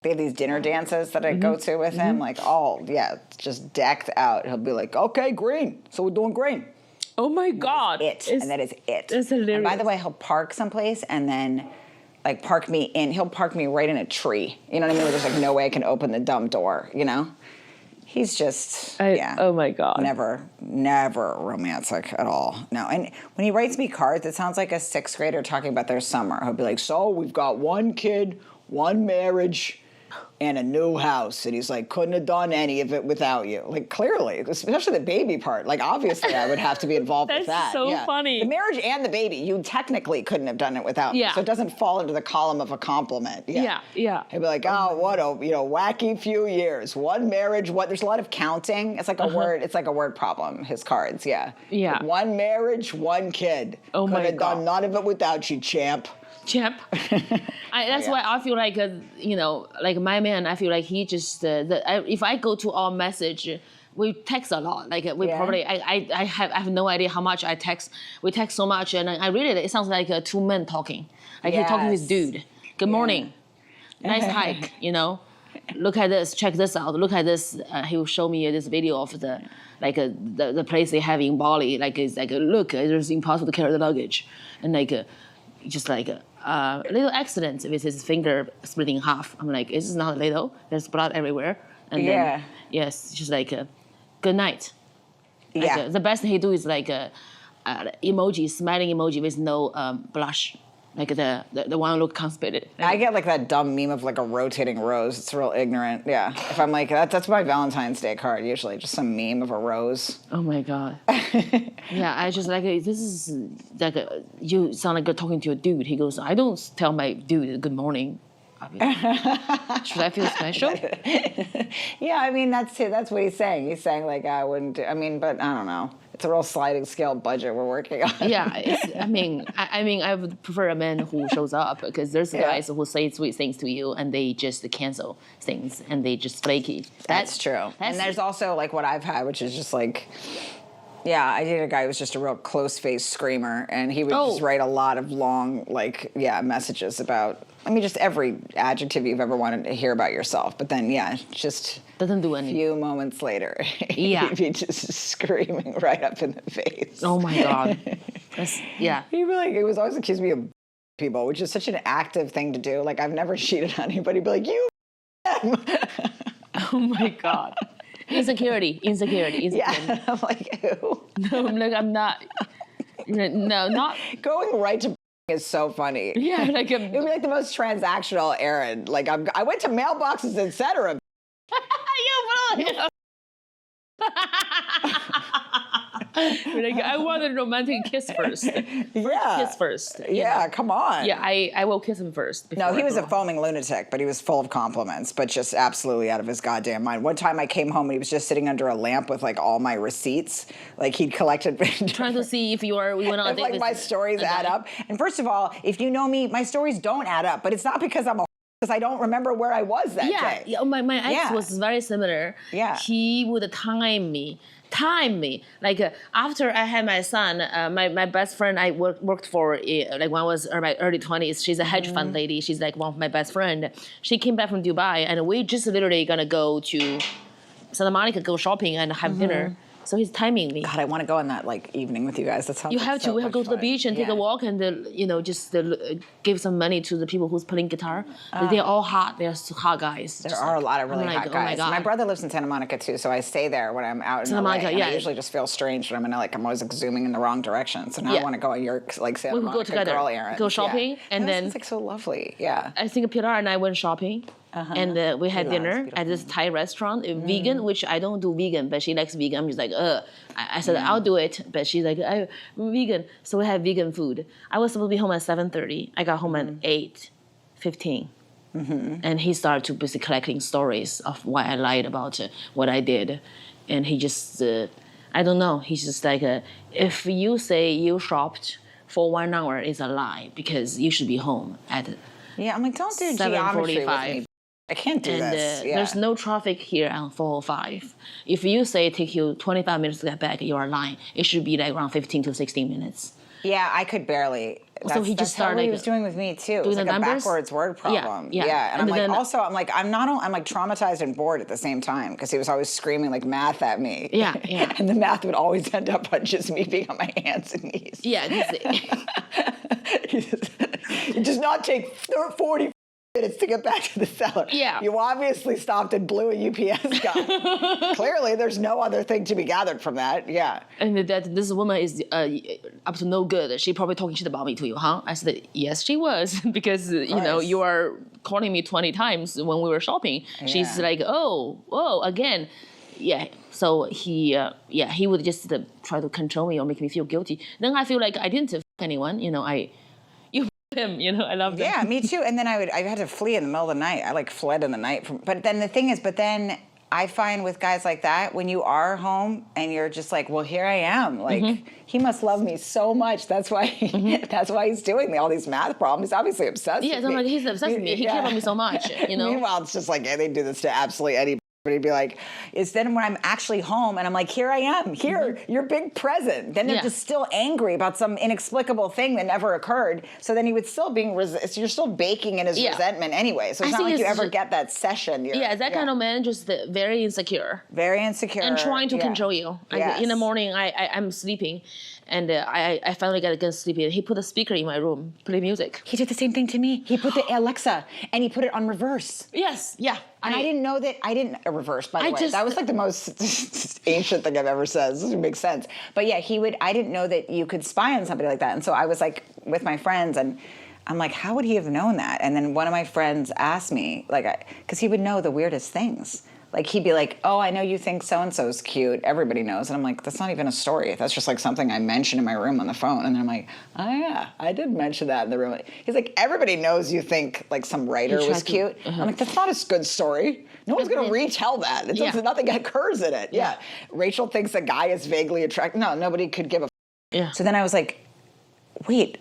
They have these dinner dances that I go to with him, like just decked out. He'll be like, okay, green. So we're doing green. Oh my God. And that is it. It's hilarious. And by the way, he'll park someplace and then like he'll park me right in a tree. You know what I mean? Where there's like no way I can open the dumb door, you know? He's just, Oh my God. Never romantic at all. No. And when he writes me cards, it sounds like a 6th grader talking about their summer. He'll be like, so we've got 1 kid, 1 marriage, and a new house. And he's like, couldn't have done any of it without you. Like, clearly, especially the baby part. Like, obviously, I would have to be involved with that. That's so funny. The marriage and the baby, you technically couldn't have done it without me. So it doesn't fall into the column of a compliment. Yeah. He'd be like, oh, what a wacky few years. 1 marriage, there's a lot of counting. It's like a word, it's like a word problem, his cards, Yeah. Like 1 marriage, 1 kid. Oh my God. Could have done none of it without you, champ. That's why I feel like like my man. I feel like he just if I go to our message, we text a lot. Like we probably I have no idea how much I text. We text so much, and I really it sounds like 2 men talking. Like he's talking to his dude. Good morning, nice hike. look at this, check this out, look at this. He will show me this video of the place they have in Bali. Like it's like look, it's impossible to carry the luggage, and just like a little accident with his finger split in half. I'm like, this is not little. There's blood everywhere. And then, yes, just like good night. Like, the best he do is like emoji, smiling emoji with no blush. Like the one look constipated. I get like that dumb meme of like a rotating rose. It's real ignorant. Yeah. If I'm like, that's my Valentine's Day card usually. Just some meme of a rose. Oh my God. Yeah, I just like, this is like, you sound like you're talking to a dude. He goes, I don't tell my dude good morning. Should I feel special? Yeah, I mean, that's what he's saying. He's saying like, I wouldn't, but I don't know. It's a real sliding scale budget we're working on. Yeah, I would prefer a man who shows up because there's guys who say sweet things to you and they just cancel things and they just flaky. That's true. And there's also like what I've had, which is just like, I dated a guy who was just a real close-faced screamer, and he would just write a lot of long, messages about, just every adjective you've ever wanted to hear about yourself. But then, just doesn't do a few moments later, he'd be just screaming right up in the face. Oh my God. He'd be like, he was always accusing me of people, which is such an active thing to do. Like, I've never cheated on anybody, be like, you Oh my God. Insecurity. Yeah, I'm like, ew. No, I'm not. No, not. Going right to is so funny. Yeah, like it would be like the most transactional errand. Like I went to mailboxes, etc. Like, I want a romantic kiss first. Kiss first. Yeah, come on. Yeah, I will kiss him first. No, he was a foaming lunatic, but he was full of compliments, but just absolutely out of his goddamn mind. One time I came home and he was just sitting under a lamp with like all my receipts. Like he'd collected. Trying to see if we went on a date. Like my stories add up. And first of all, if you know me, my stories don't add up, but it's not because I'm because I don't remember where I was that day. Yeah, my ex was very similar. Yeah. He would time me. Like after I had my son, my best friend I worked for, like when I was in my early 20s, she's a hedge fund lady. She's like one of my best friend. She came back from Dubai and we just literally gonna go to Santa Monica, go shopping and have dinner. So he's timing me. God, I want to go on that like evening with you guys. That sounds. You have to. We have to go to the beach and take a walk and just give some money to the people who's playing guitar. They're all hot. They're hot guys. There are a lot of really hot guys. Oh my brother lives in Santa Monica too, so I stay there when I'm out in LA. Monica, and I usually just feel strange when I'm in LA. I'm always like zooming in the wrong direction. So now I want to go on your like Santa Monica girl errand. Go shopping and then. It's like so lovely. Yeah. I think Pilar and I went shopping. And we had dinner at this Thai restaurant, vegan, which I don't do vegan, but she likes vegan. I'm just like, I said, I'll do it, but she's like, I'm vegan. So we had vegan food. I was supposed to be home at 7:30. I got home at 8:15. And he started to basically collecting stories of why I lied about what I did. And he just, I don't know, he's just like, if you say you shopped for 1 hour, it's a lie because you should be home at I'm like, don't do geometry with me. I can't do this. There's no traffic here on 405. If you say it takes you 25 minutes to get back, you are lying. It should be like around 15 to 16 minutes. Yeah, I could barely. So he just started. What he was doing with me too. It was like a backwards word problem. Yeah. And I'm like, I'm like traumatized and bored at the same time because he was always screaming like math at me. Yeah. And the math would always end up on just me being on my hands and knees. Yeah. It does not take 40 minutes to get back to the cellar. Yeah. You obviously stopped and blew a UPS guy. Clearly, there's no other thing to be gathered from that. Yeah. And that this woman is up to no good. She probably talking shit about me to you, huh? I said, yes, she was. Because, you are calling me 20 times when we were shopping. Yeah. She's like, oh, again. Yeah. So he would just try to control me or make me feel guilty. Then I feel like I didn't fuck anyone. Him, I love him. Yeah, me too. And then I had to flee in the middle of the night. I fled in the night but then the thing is, I find with guys like that, when you are home and you're just like, well, here I am. Like, he must love me so much. That's why that's why he's doing all these math problems. He's obviously obsessed with me. Yeah, he's obsessed with me. He cares about me so much, Meanwhile, it's just like, they do this to absolutely anybody. But he'd be like, it's then when I'm actually home and I'm like, here I am, here, your big present. Then they're just still angry about some inexplicable thing that never occurred. So then he would still you're still baking in his resentment anyway. So it's not like you ever get that session. That kind of man just very insecure. Very insecure. And trying to control you. Like in the morning, I'm sleeping. And I finally got a good sleep. He put a speaker in my room, play music. He did the same thing to me. He put the Alexa and he put it on reverse. Yes, yeah. And I didn't know that. I didn't reverse, by the way. That was like the most ancient thing I've ever said. This doesn't make sense. But yeah, I didn't know that you could spy on somebody like that. And so I was like with my friends and I'm like, how would he have known that? And then one of my friends asked me, like, because he would know the weirdest things. Like, he'd be like, oh, I know you think so-and-so's cute. Everybody knows. And I'm like, that's not even a story. That's just like something I mentioned in my room on the phone. And then I'm like, oh, yeah, I did mention that in the room. He's like, everybody knows you think like some writer was cute. I'm like, that's not a good story. No one's going to retell that. Nothing occurs in it. Yeah. Rachel thinks a guy is vaguely attractive. No, nobody could give a Yeah. So then I was like, wait,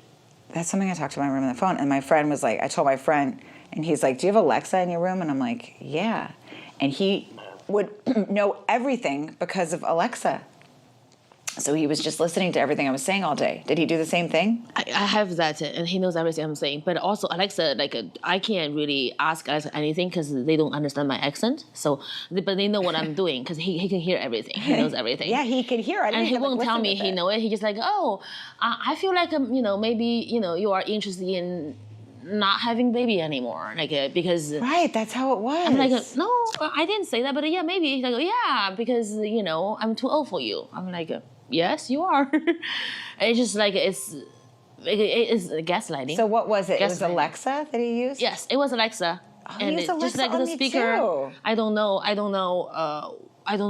that's something I talked to my room on the phone. And my friend was like, I told my friend, and he's like, do you have Alexa in your room? And I'm like, yeah. And he would know everything because of Alexa. So he was just listening to everything I was saying all day. Did he do the same thing? I have that, and he knows everything I'm saying. But also, Alexa, I can't really ask Alexa anything because they don't understand my accent. So, but they know what I'm doing because he can hear everything. He knows everything. Yeah, he can hear. And he won't tell me he know it. He just like, oh, I feel like maybe you are interested in not having baby anymore, because right, that's how it was. I'm like, no, I didn't say that, but yeah, maybe. He's like, yeah, because I'm too old for you. I'm like, yes, you are. It's just like it's gaslighting. So what was it? It was Alexa that he used. Yes, it was Alexa. Oh, and he used Alexa just like on the me speaker. Too. I don't know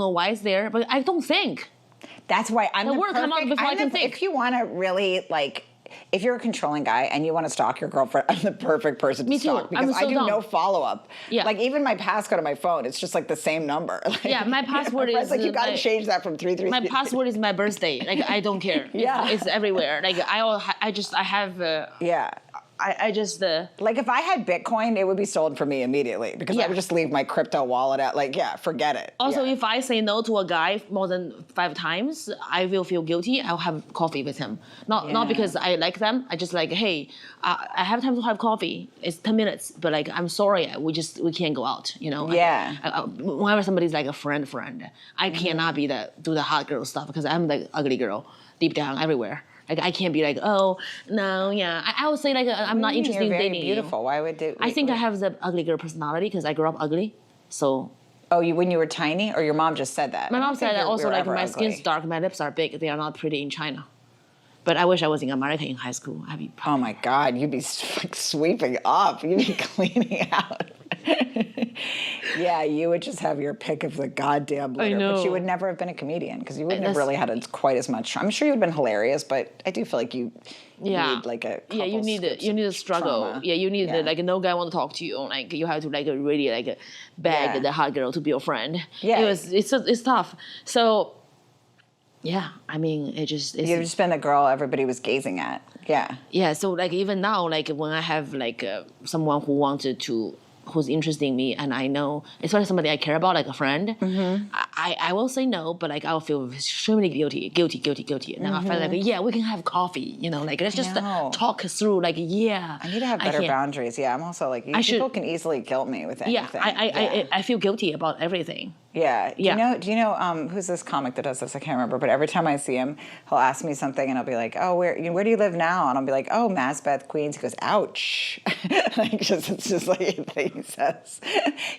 why it's there, but I don't think. That's why I'm the word come out before I can think. If you want to really if you're a controlling guy and you want to stalk your girlfriend, I'm the perfect person to stalk because I do no follow-up. Yeah. Like even my passcode on my phone, it's just like the same number. Like, my password is like you got to change that from 333. My password is my birthday. Like I don't care. It's everywhere. Like I have. I just like if I had Bitcoin, it would be stolen from me immediately because I would just leave my crypto wallet at forget it. Also, if I say no to a guy more than 5 times, I will feel guilty. I'll have coffee with him. Not because I like them. I just like, hey, I have time to have coffee. It's 10 minutes, but like I'm sorry, we can't go out. Yeah. Whenever somebody's like a friend, I cannot do the hot girl stuff because I'm like ugly girl deep down everywhere. Like I can't be like, oh no, yeah. I would say like I'm not interested in dating. You're beautiful. Why would do? I think I have the ugly girl personality because I grew up ugly. So. Oh, when you were tiny, or your mom just said that? My mom said that also. Like my skin's dark, my lips are big. They are not pretty in China. But I wish I was in America in high school. Oh my God, you'd be like sweeping up. You'd be cleaning out. Yeah, you would just have your pick of the goddamn litter. I know. But you would never have been a comedian because you wouldn't have really had quite as much. I'm sure you would have been hilarious, but I do feel like you need like a you need a struggle. Trauma. Yeah, you need no guy want to talk to you. Like you have to really beg the hot girl to be your friend. Yeah, it's tough. So. Yeah, I mean, you've just been the girl everybody was gazing at. Yeah. Yeah, so like even now, like when I have like someone who's interested in me, and I know, especially somebody I care about, like a friend, I will say no, but like I'll feel extremely guilty. And then I feel like, we can have coffee, let's just talk through, I need to have better boundaries. Yeah, I'm also like, people can easily guilt me with anything. I feel guilty about everything. Yeah. Do you know who's this comic that does this? I can't remember. But every time I see him, he'll ask me something, and I'll be like, "Oh, where do you live now?" And I'll be like, "Oh, Masbeth, Queens." He goes, "Ouch!" It's just like a thing he says.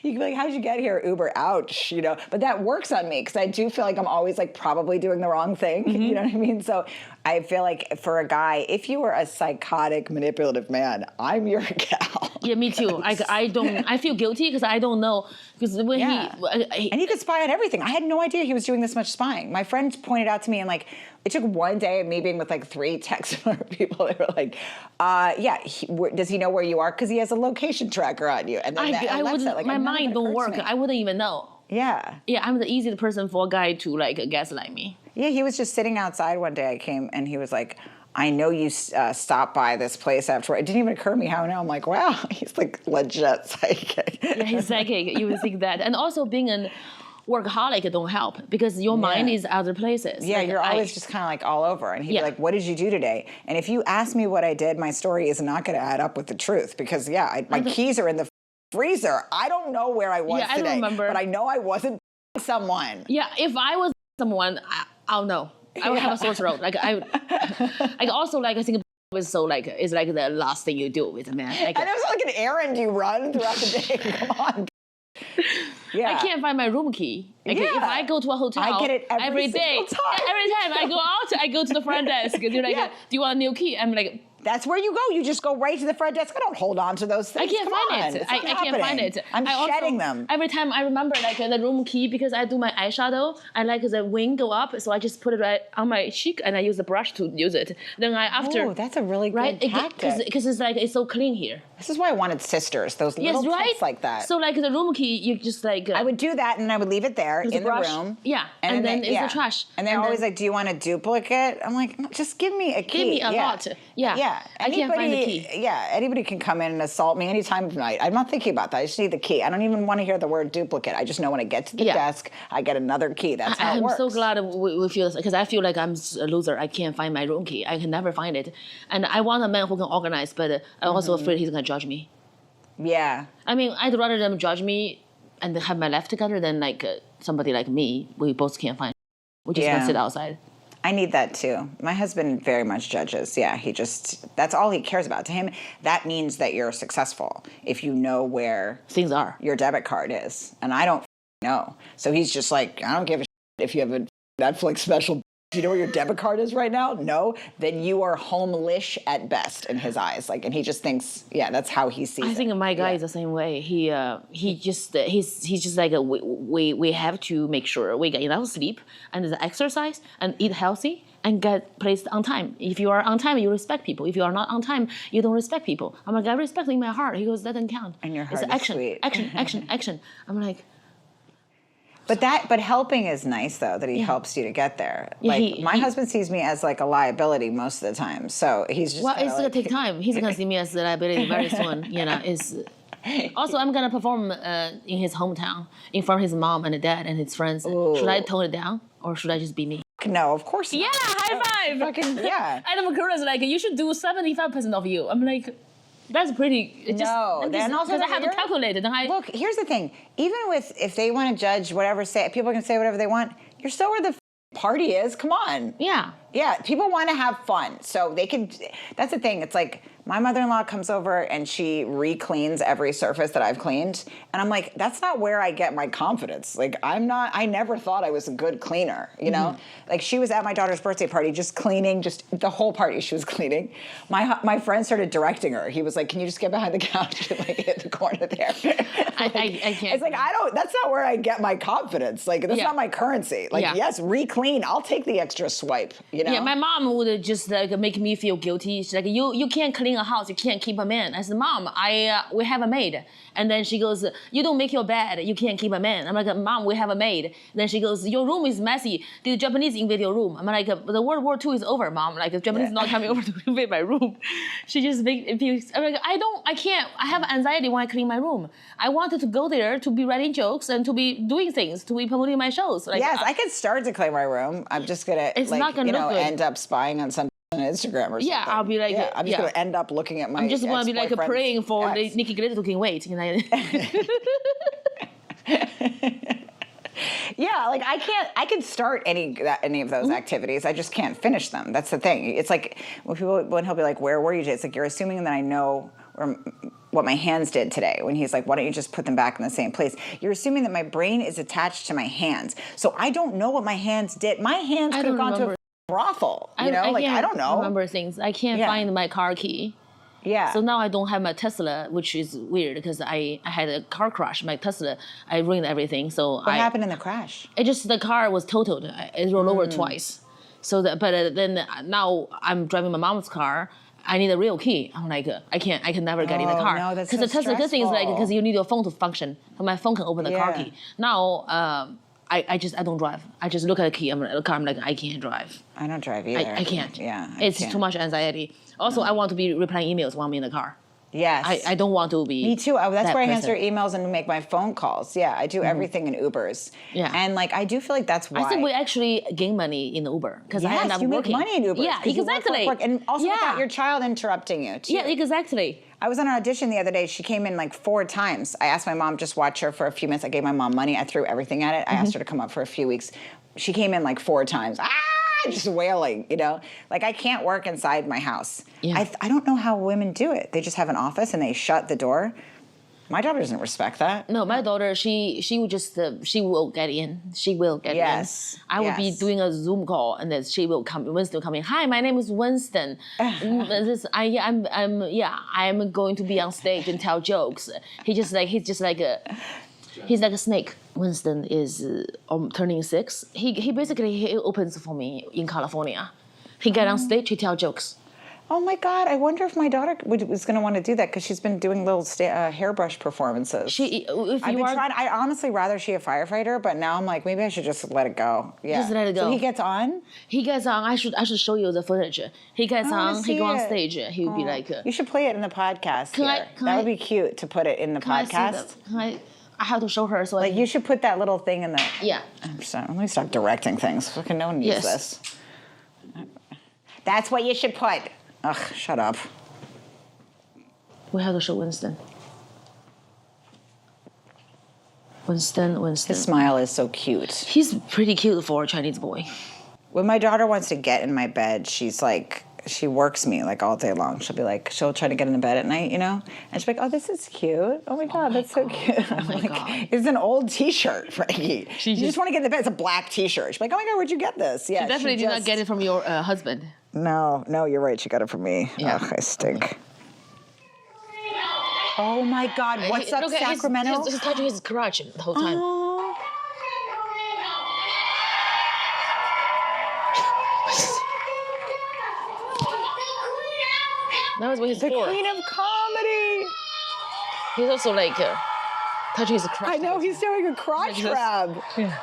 You can be like, "How'd you get here?" Uber. Ouch. But that works on me because I do feel like I'm always like probably doing the wrong thing. Mm-hmm. You know what I mean? So I feel like for a guy, if you were a psychotic, manipulative man, I'm your gal. Yeah, me too. I feel guilty because I don't know because when and he could spy on everything. I had no idea he was doing this much spying. My friend pointed out to me, and like it took one day of me being with like 3 text people. They were like, does he know where you are? Because he has a location tracker on you. And then my mind don't work. I wouldn't even know. Yeah. Yeah, I'm the easiest person for a guy to like gaslight me. Yeah, he was just sitting outside one day. I came and he was like, I know you stopped by this place after. It didn't even occur to me how now. I'm like, wow, he's like legit psychic. Yeah, he's psychic. You would think that. And also being a workaholic don't help because your mind is other places. Yeah, like, you're always just kind of like all over. And he'd be like, what did you do today? And if you ask me what I did, my story is not going to add up with the truth because, my keys are in the freezer. I don't know where I was today. I don't remember. But I know I wasn't someone. Yeah, if I was someone, I'll know. I would have a sore throat. Like I think it's so like it's like the last thing you do with a man. Like, and it was like an errand you run throughout the day. Come on. Yeah. I can't find my room key. Like, if I go to a hotel, I get it every day. time. Every time I go out, I go to the front desk. They're like, do you want a new key? I'm like, that's where you go. You just go right to the front desk. I don't hold on to those things. I can't find it. I can't find it. I'm shedding them. Every time I remember like the room key because I do my eyeshadow, I like the wing go up, so I just put it right on my cheek and I use the brush to use it. Then Oh, that's a really good tactic. Because it's like it's so clean here. This is why I wanted sisters. Those little tips like that. So like the room key, you just like I would do that and I would leave it there in the room. Yeah, and then it's the trash. And they're always like, "Do you want a duplicate?" I'm like, "Just give me a key." Give me a lot. Yeah. I can't find the key. Yeah, anybody can come in and assault me any time of night. I'm not thinking about that. I just need the key. I don't even want to hear the word duplicate. I just know when I get to the desk, I get another key. That's how it works. I'm so glad we feel this because I feel like I'm a loser. I can't find my room key. I can never find it. And I want a man who can organize, but I'm also afraid he's going to judge me. Yeah. I mean, I'd rather them judge me and have my life together than like somebody like me. We both can't find. We just want to sit outside. I need that too. My husband very much judges. Yeah, that's all he cares about. To him, that means that you're successful if you know where things are. Your debit card is. And I don't know. So he's just like, I don't give a shit if you have a Netflix special. Do you know where your debit card is right now? No. Then you are homelish at best in his eyes. Like, and he just thinks, that's how he sees it. I think my guy is the same way. He's just like we have to make sure we get enough sleep and exercise and eat healthy and get placed on time. If you are on time, you respect people. If you are not on time, you don't respect people. I'm like, I respect in my heart. He goes, that doesn't count. And your heart is sweet. Action. I'm like. But helping is nice though that he helps you to get there. Like my husband sees me as like a liability most of the time, so he's just. Well, it's gonna take time. He's gonna see me as a liability very soon. Also, I'm gonna perform in his hometown in front of his mom and dad and his friends. Ooh. Should I tone it down or should I just be me? No, of course not. Yeah, high five. Fucking yeah. Adam McCurry's like, you should do 75% of you. I'm like. That's pretty. Then also because I have to calculate it. Look, here's the thing. Even if they want to judge whatever, people can say whatever they want. You're still where the party is. Come on. Yeah. Yeah. People want to have fun, so they can. That's the thing. It's like my mother-in-law comes over and she re-cleans every surface that I've cleaned, and I'm like, that's not where I get my confidence. Like I never thought I was a good cleaner. You know, like she was at my daughter's birthday party just cleaning, just the whole party she was cleaning. My friend started directing her. He was like, can you just get behind the couch and like hit the corner there? I can't. It's like that's not where I get my confidence. Like that's not my currency. Like yes, re-clean. I'll take the extra swipe. You know? Yeah, my mom would just like make me feel guilty. She's like, you can't clean a house, you can't keep a man. I said, Mom, we have a maid. And then she goes, you don't make your bed, you can't keep a man. I'm like, Mom, we have a maid. Then she goes, your room is messy. Did the Japanese invade your room? I'm like, the World War II is over, Mom. Like the Japanese is not coming over to invade my room. She just makes I'm like, I can't. I have anxiety when I clean my room. I wanted to go there to be writing jokes and to be doing things, to be promoting my shows. Like, yes, I could start to clean my room. I'm just gonna end up spying on some on Instagram or something. Yeah, I'll be like, I'm just gonna end up looking at my. I'm just gonna be like praying for Nikki Glitter to gain weight. Yeah, like I can start any of those activities. I just can't finish them. That's the thing. It's like when he'll be like, "Where were you today?" It's like you're assuming that I know what my hands did today. When he's like, "Why don't you just put them back in the same place?" You're assuming that my brain is attached to my hands, so I don't know what my hands did. My hands could have gone to a brothel. I don't know. Remember things. I can't find my car key. Yeah. So now I don't have my Tesla, which is weird because I had a car crash. My Tesla, I ruined everything. So what happened in the crash? The car was totaled. It rolled over twice. So then now I'm driving my mom's car. I need a real key. I'm like, I can never get in the car. No, that's so the Tesla stressful. good thing is like because you need your phone to function. So my phone can open the car key. Now I don't drive. I just look at the key. I'm like, I can't drive. I don't drive either. I can't. Yeah. It's too much anxiety. Also, I want to be replying emails while I'm in the car. Yes. I don't want to be. Me too. That's that where I person. answer emails and make my phone calls. Yeah, I do everything in Ubers. Yeah. And like I do feel like that's why. I think we actually gain money in Uber because I end up you working. make money in Uber. Yeah, exactly. And also without your child interrupting you too. Yeah, exactly. I was on an audition the other day. She came in like 4 times. I asked my mom just watch her for a few minutes. I gave my mom money. I threw everything at it. I asked her to come up for a few weeks. She came in like 4 times. Just wailing, you know? Like I can't work inside my house. Yeah. I don't know how women do it. They just have an office and they shut the door. My daughter doesn't respect that. No, my daughter, she will just, she will get in. She will get in. I will be doing a Zoom call and then she will come, Winston will come in. Hi, my name is Winston. I'm going to be on stage and tell jokes. He's just like a snake. Winston is turning 6. He basically opens for me in California. He get on stage, he tell jokes. Oh my God! I wonder if my daughter was going to want to do that because she's been doing little hairbrush performances. I'd honestly rather she a firefighter, but now I'm like maybe I should just let it go. Yeah, just let it go. So he gets on. He gets on. I should show you the footage. He gets on. He go on stage. He would be like. You should play it in the podcast. That would be cute to put it in the podcast. I have to show her. So you should put that little thing in the. Yeah. Let me stop directing things. Fucking no one needs this. That's what you should put. Ugh, shut up. We have to show Winston. Winston. His smile is so cute. He's pretty cute for a Chinese boy. When my daughter wants to get in my bed, she's like, she works me like all day long. She'll try to get in the bed at night, you know? And she'll be like, oh, this is cute. Oh my God, that's so cute. Oh my God. It's an old t-shirt, Frankie. You just want to get in the bed. It's a black t-shirt. She's like, oh my God, where'd you get this? Yeah, she definitely did not get it from your husband. No, you're right. She got it from me. Yeah. Ugh, I stink. Oh my God, what's up, Sacramento? He's touching his crotch the whole time. Oh. That was what he's The for. queen of comedy. He's also like touching his crotch. I know, he's doing a crotch grab. Yeah.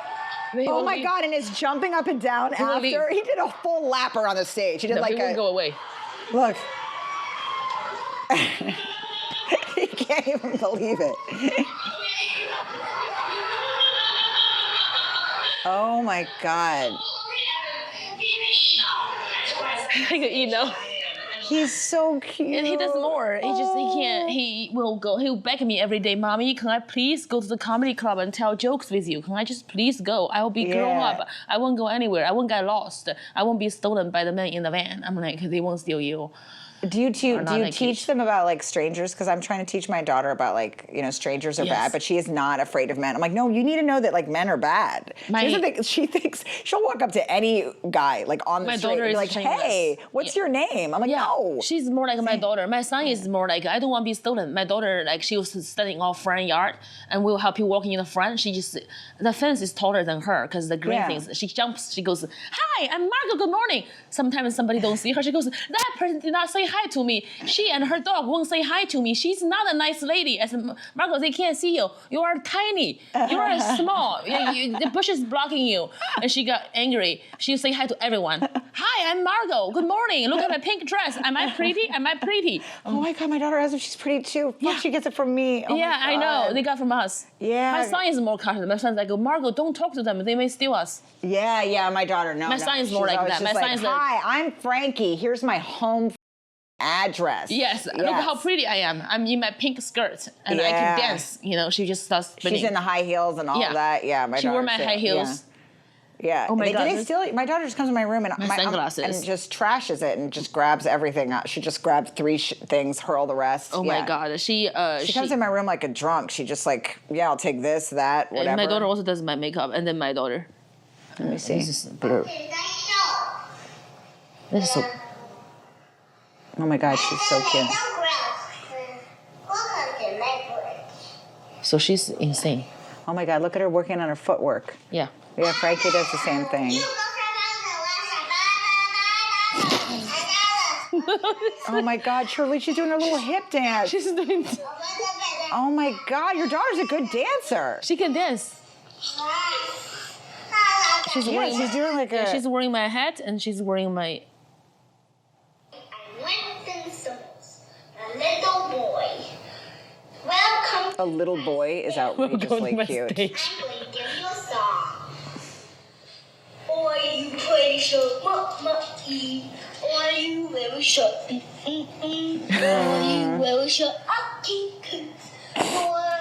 Oh my God, and is jumping up and down after. He did a full lapper on the stage. He did he won't go away. Look. He can't even believe it. Oh my God. I can eat now. He's so cute. And he does more. He'll beg me every day, Mommy, can I please go to the comedy club and tell jokes with you? Can I just please go? I will be grown up. I won't go anywhere. I won't get lost. I won't be stolen by the men in the van. I'm like, they won't steal you. Do you teach them about like strangers? Because I'm trying to teach my daughter about like, you know, strangers are bad, but she is not afraid of men. I'm like, no, you need to know that like men are bad. She thinks she'll walk up to any guy like on the street and be like, hey, what's your name? I'm like, no. She's more like my daughter. My son is more like, I don't want to be stolen. My daughter, like she was standing off front yard and we'll help you walking in the front. The fence is taller than her because the green things. She jumps, she goes, hi, I'm Margot, good morning. Sometimes somebody don't see her. She goes, that person did not say hi to me. She and her dog won't say hi to me. She's not a nice lady. I said, Margot, they can't see you. You are tiny. You are small. The bush is blocking you. And she got angry. She say hi to everyone. Hi, I'm Margot. Good morning. Look at my pink dress. Am I pretty? Am I pretty? Oh my God, my daughter has it. She's pretty too. Fuck, she gets it from me. Oh yeah, I know. They got from us. Yeah. My son is more cautious. My son's like, Margot, don't talk to them. They may steal us. Yeah. My daughter, no. My son is more like that. My son is like, hi, I'm Frankie. Here's my home address. Yes. Look how pretty I am. I'm in my pink skirt and I can dance. You know, she just starts spinning. She's in the high heels and all that. Yeah, my daughter. She wore my high heels. Yeah. Oh my God. My daughter just comes in my room and my sunglasses and just trashes it and just grabs everything. She just grabbed 3 things, hurl the rest. Oh my God. She comes in my room like a drunk. She just like, I'll take this, that, whatever. And my daughter also does my makeup, and then my daughter. Let me see. This is blue. This is so. Oh my God, she's so cute. So she's insane. Oh my God, look at her working on her footwork. Yeah. Yeah, Frankie does the same thing. Oh my God, Shirley, she's doing her little hip dance. She's doing. Oh my God, your daughter's a good dancer. She can dance. she's Yeah, wearing. she's doing like a. She's wearing my hat and she's wearing my. Summers, a little boy. Welcome. A little boy is outrageously my cute. stage. I'm going to give you a song. Or you play so much, or you very short, or you very short.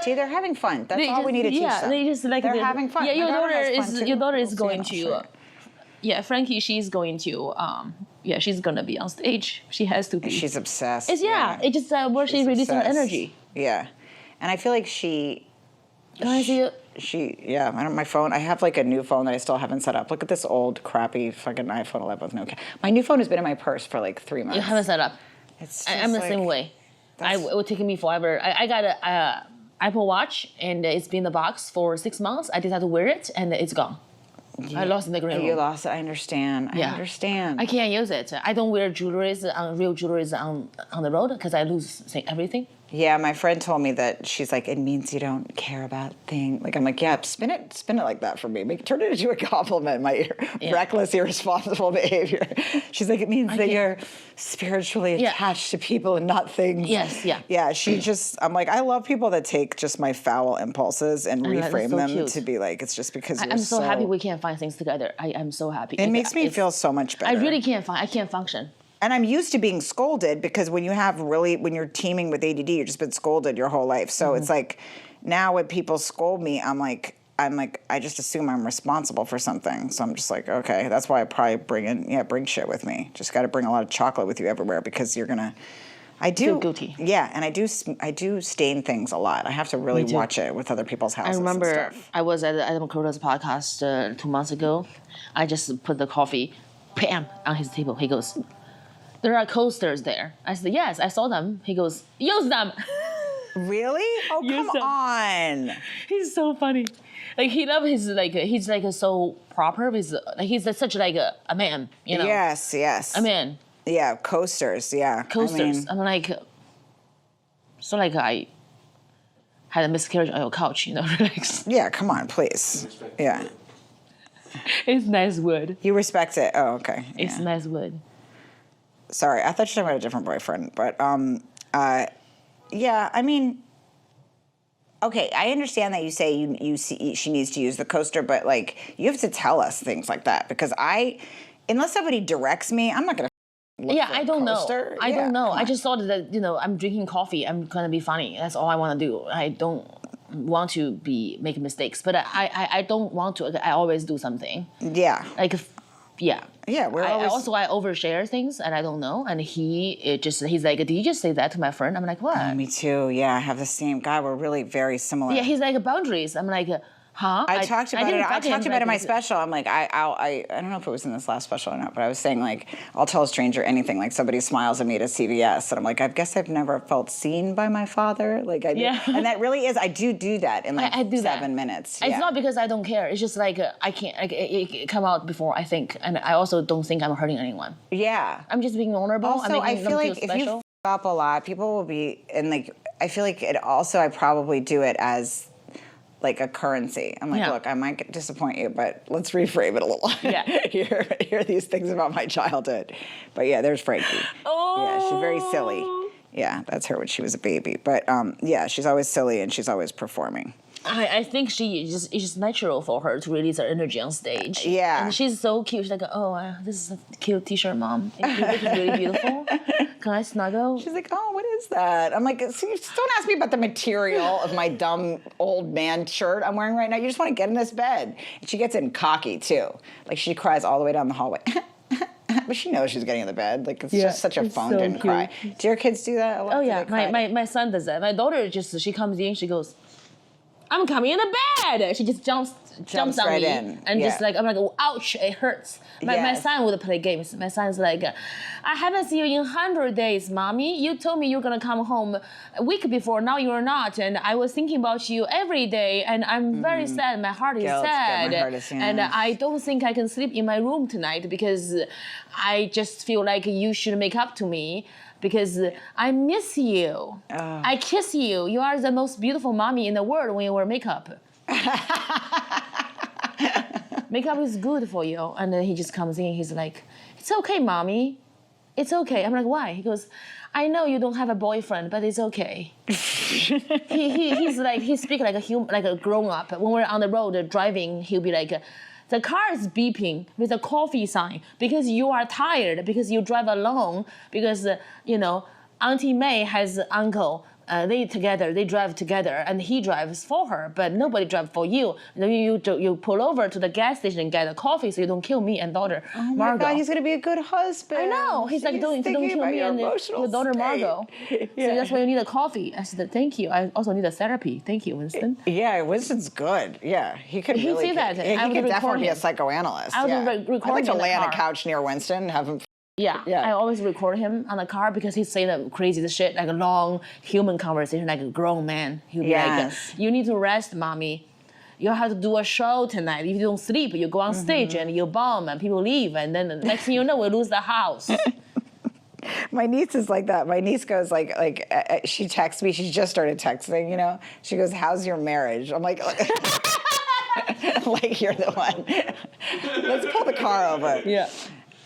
See, they're having fun. That's They all we just- need to teach yeah, them. they just like they're having fun. Yeah, My daughter has fun, too. your daughter is We'll see, going I'll show to. you. Yeah, Frankie, she's going to. Yeah, she's gonna be on stage. She has to be. She's obsessed. It's it's just where she's releasing obsessed. energy. Yeah, and I feel like she. Can I see it? Yeah, I don't. My phone. I have like a new phone that I still haven't set up. Look at this old crappy fucking iPhone 11 with no. My new phone has been in my purse for like 3 months. You haven't set up. It's just I'm the like, same way. It would take me forever. I got a Apple Watch and it's been in the box for 6 months. I decided to wear it and it's gone. I lost it in the green You room. lost it. I understand. I Yeah. understand. I can't use it. I don't wear real jewelry on the road because I lose everything. Yeah, my friend told me that she's like, it means you don't care about things. Like, I'm like, yeah, spin it like that for me. Turn it into a compliment, my reckless, irresponsible behavior. She's like, it means that you're spiritually attached to people and not things. Yes, yeah. Yeah, I'm like, I love people that take just my foul impulses and reframe so them cute. to be like, it's just because I'm so happy we can find things together. I'm so happy. It makes me feel so much better. I really I can't function. And I'm used to being scolded because when you're teaming with ADD, you've just been scolded your whole life. So it's like now when people scold me, I'm like, I just assume I'm responsible for something. So I'm just like, okay, that's why I probably bring shit with me. Just got to bring a lot of chocolate with you everywhere because I do feel guilty. Yeah, and I do stain things a lot. I have to really watch it with other people's houses. I remember and stuff. I was at Adam Carolla's podcast 2 months ago. I just put the coffee, bam, on his table. He goes, "There are coasters there." I said, "Yes, I saw them." He goes, "Use them." Really? Oh, Use come them. on. He's so funny. Like he loves his he's so proper. He's such like a man, you know. Yes, yes. A man. Yeah, coasters. Yeah, Coasters. I'm like, so like I had a miscarriage on your couch, you know. Relax. Yeah, come on, please. Yeah. It's nice wood. You respect it. Oh, okay. It's Yeah. nice wood. Sorry, I thought you were talking about a different boyfriend, but yeah, I mean, okay, I understand that you say you see she needs to use the coaster, but like you have to tell us things like that because unless somebody directs me, I'm not gonna. Yeah, I don't know. I don't know. I come just thought that I'm drinking coffee. I'm gonna be funny. That's all I want to do. I don't want to be making mistakes, but I don't want to. I always do something. Yeah. Like, yeah. Yeah, we're always. I overshare things and I don't know. And he's like, "Did you just say that to my friend?" I'm like, "What?" Oh, me too. Yeah, I have the same guy. We're really very similar. Yeah, he's like boundaries. I'm like, huh? I talked about it. I talked about it in my special. special. I'm like, I don't know if it was in this last special or not, but I was saying like, I'll tell a stranger anything. Like somebody smiles at me at a CVS, and I'm like, I guess I've never felt seen by my father. Like I Yeah. and that really is. I do that in like I do 7 minutes. It's Yeah. not because I don't care. It's just like I can't. Like, it come out before I think, and I also don't think I'm hurting anyone. Yeah. I'm just being vulnerable. I'm Also, I making feel them like feel if you special. f up a lot, people will be and like. I feel like it also. I probably do it as. Like a currency. I'm like, Yeah. look, I might disappoint you, but let's reframe it a little. Yeah. Hear these things about my childhood. But yeah, there's Frankie. Yeah, she's very silly. Yeah, that's her when she was a baby. But yeah, she's always silly and she's always performing. I think it's just natural for her to release her energy on stage. Yeah. And she's so cute. She's like, oh, this is a cute t-shirt, Mom. It's really beautiful. Can I snuggle? She's like, oh, what is that? I'm like, see, just don't ask me about the material of my dumb old man shirt I'm wearing right now. You just want to get in this bed. And she gets in cocky, too. Like, she cries all the way down the hallway. But she knows she's getting in the bed. Like, it's just such a it's phoned-in so cry. Do your kids do that a lot? Oh, Do yeah. they cry? My son does that. My daughter she comes in, she goes, I'm coming in the bed. She just jumps on right me. in. And Yeah. just like, I'm like, oh, ouch, it hurts. My Yes. son would play games. My son's like, I haven't seen you in 100 days, Mommy. You told me you're going to come home a week before. Now you're not. And I was thinking about you every day. And I'm very sad. My heart is Guilt, sad. my heart is sad. And I don't think I can sleep in my room tonight because I just feel like you should make up to me. Because I miss you. I kiss you. You are the most beautiful mommy in the world when you wear makeup. makeup is good for you. And then he just comes in, he's like, it's okay, mommy. It's okay. I'm like, why? He goes, I know you don't have a boyfriend, but it's okay. He's like, he speaks like a grown up. When we're on the road driving, he'll be like, the car is beeping with a coffee sign because you are tired, because you drive alone, because, Auntie May has uncle. They drive together, and he drives for her, but nobody drives for you. And then you pull over to the gas station and get a coffee so you don't kill me and daughter Oh my Margot. God, he's gonna be a good husband. I know. He's like, don't kill me and your daughter Margot. So that's why you need a coffee. I said, thank you. I also need a therapy. Thank you, Winston. Yeah, Winston's good. Yeah, he could He really. see that. He I would could record definitely be a him. psychoanalyst. I would yeah. record I'd like to him in the lay on a car. couch near Winston, have him. Yeah, I always record him on the car because he's saying the craziest shit, like a long human conversation, like a grown man. He'll be like, you need to rest, mommy. You have to do a show tonight. If you don't sleep, you go on stage and you bomb and people leave. And then the next thing you know, we lose the house. My niece is like that. My niece goes she texts me. She just started texting, She goes, how's your marriage? I'm like, like you're the one. Let's pull the car over. Yeah.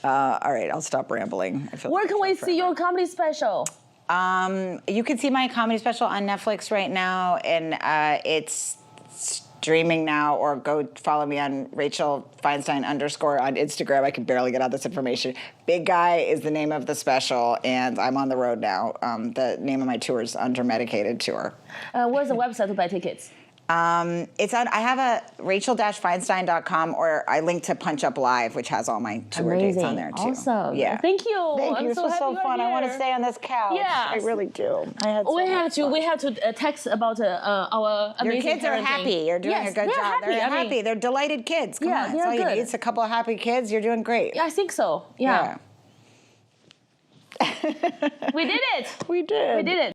All right, I'll stop rambling. Where can we see your comedy special? You can see my comedy special on Netflix right now, and it's streaming now, or go follow me on Rachel Feinstein _ on Instagram. I can barely get out this information. Big Guy is the name of the special, and I'm on the road now. The name of my tour is Under Medicated Tour. Where's the website to buy tickets? It's on. I have a Rachel-Feinstein.com, or I link to Punch Up Live, which has all my tour dates on there too. Awesome. Yeah. Thank you. Thank you. I'm This was so fun. I want to stay on this couch. Yeah. I really do. I had so We much fun. have to text about our amazing Your kids are parenting. happy. You're doing Yes, a good they're job. Happy. They're I mean, happy. They're delighted kids. Come Yeah, on, they're that's all you good. need. It's a couple of happy kids. You're doing great. I think so. Yeah. We did it. We did. We did it.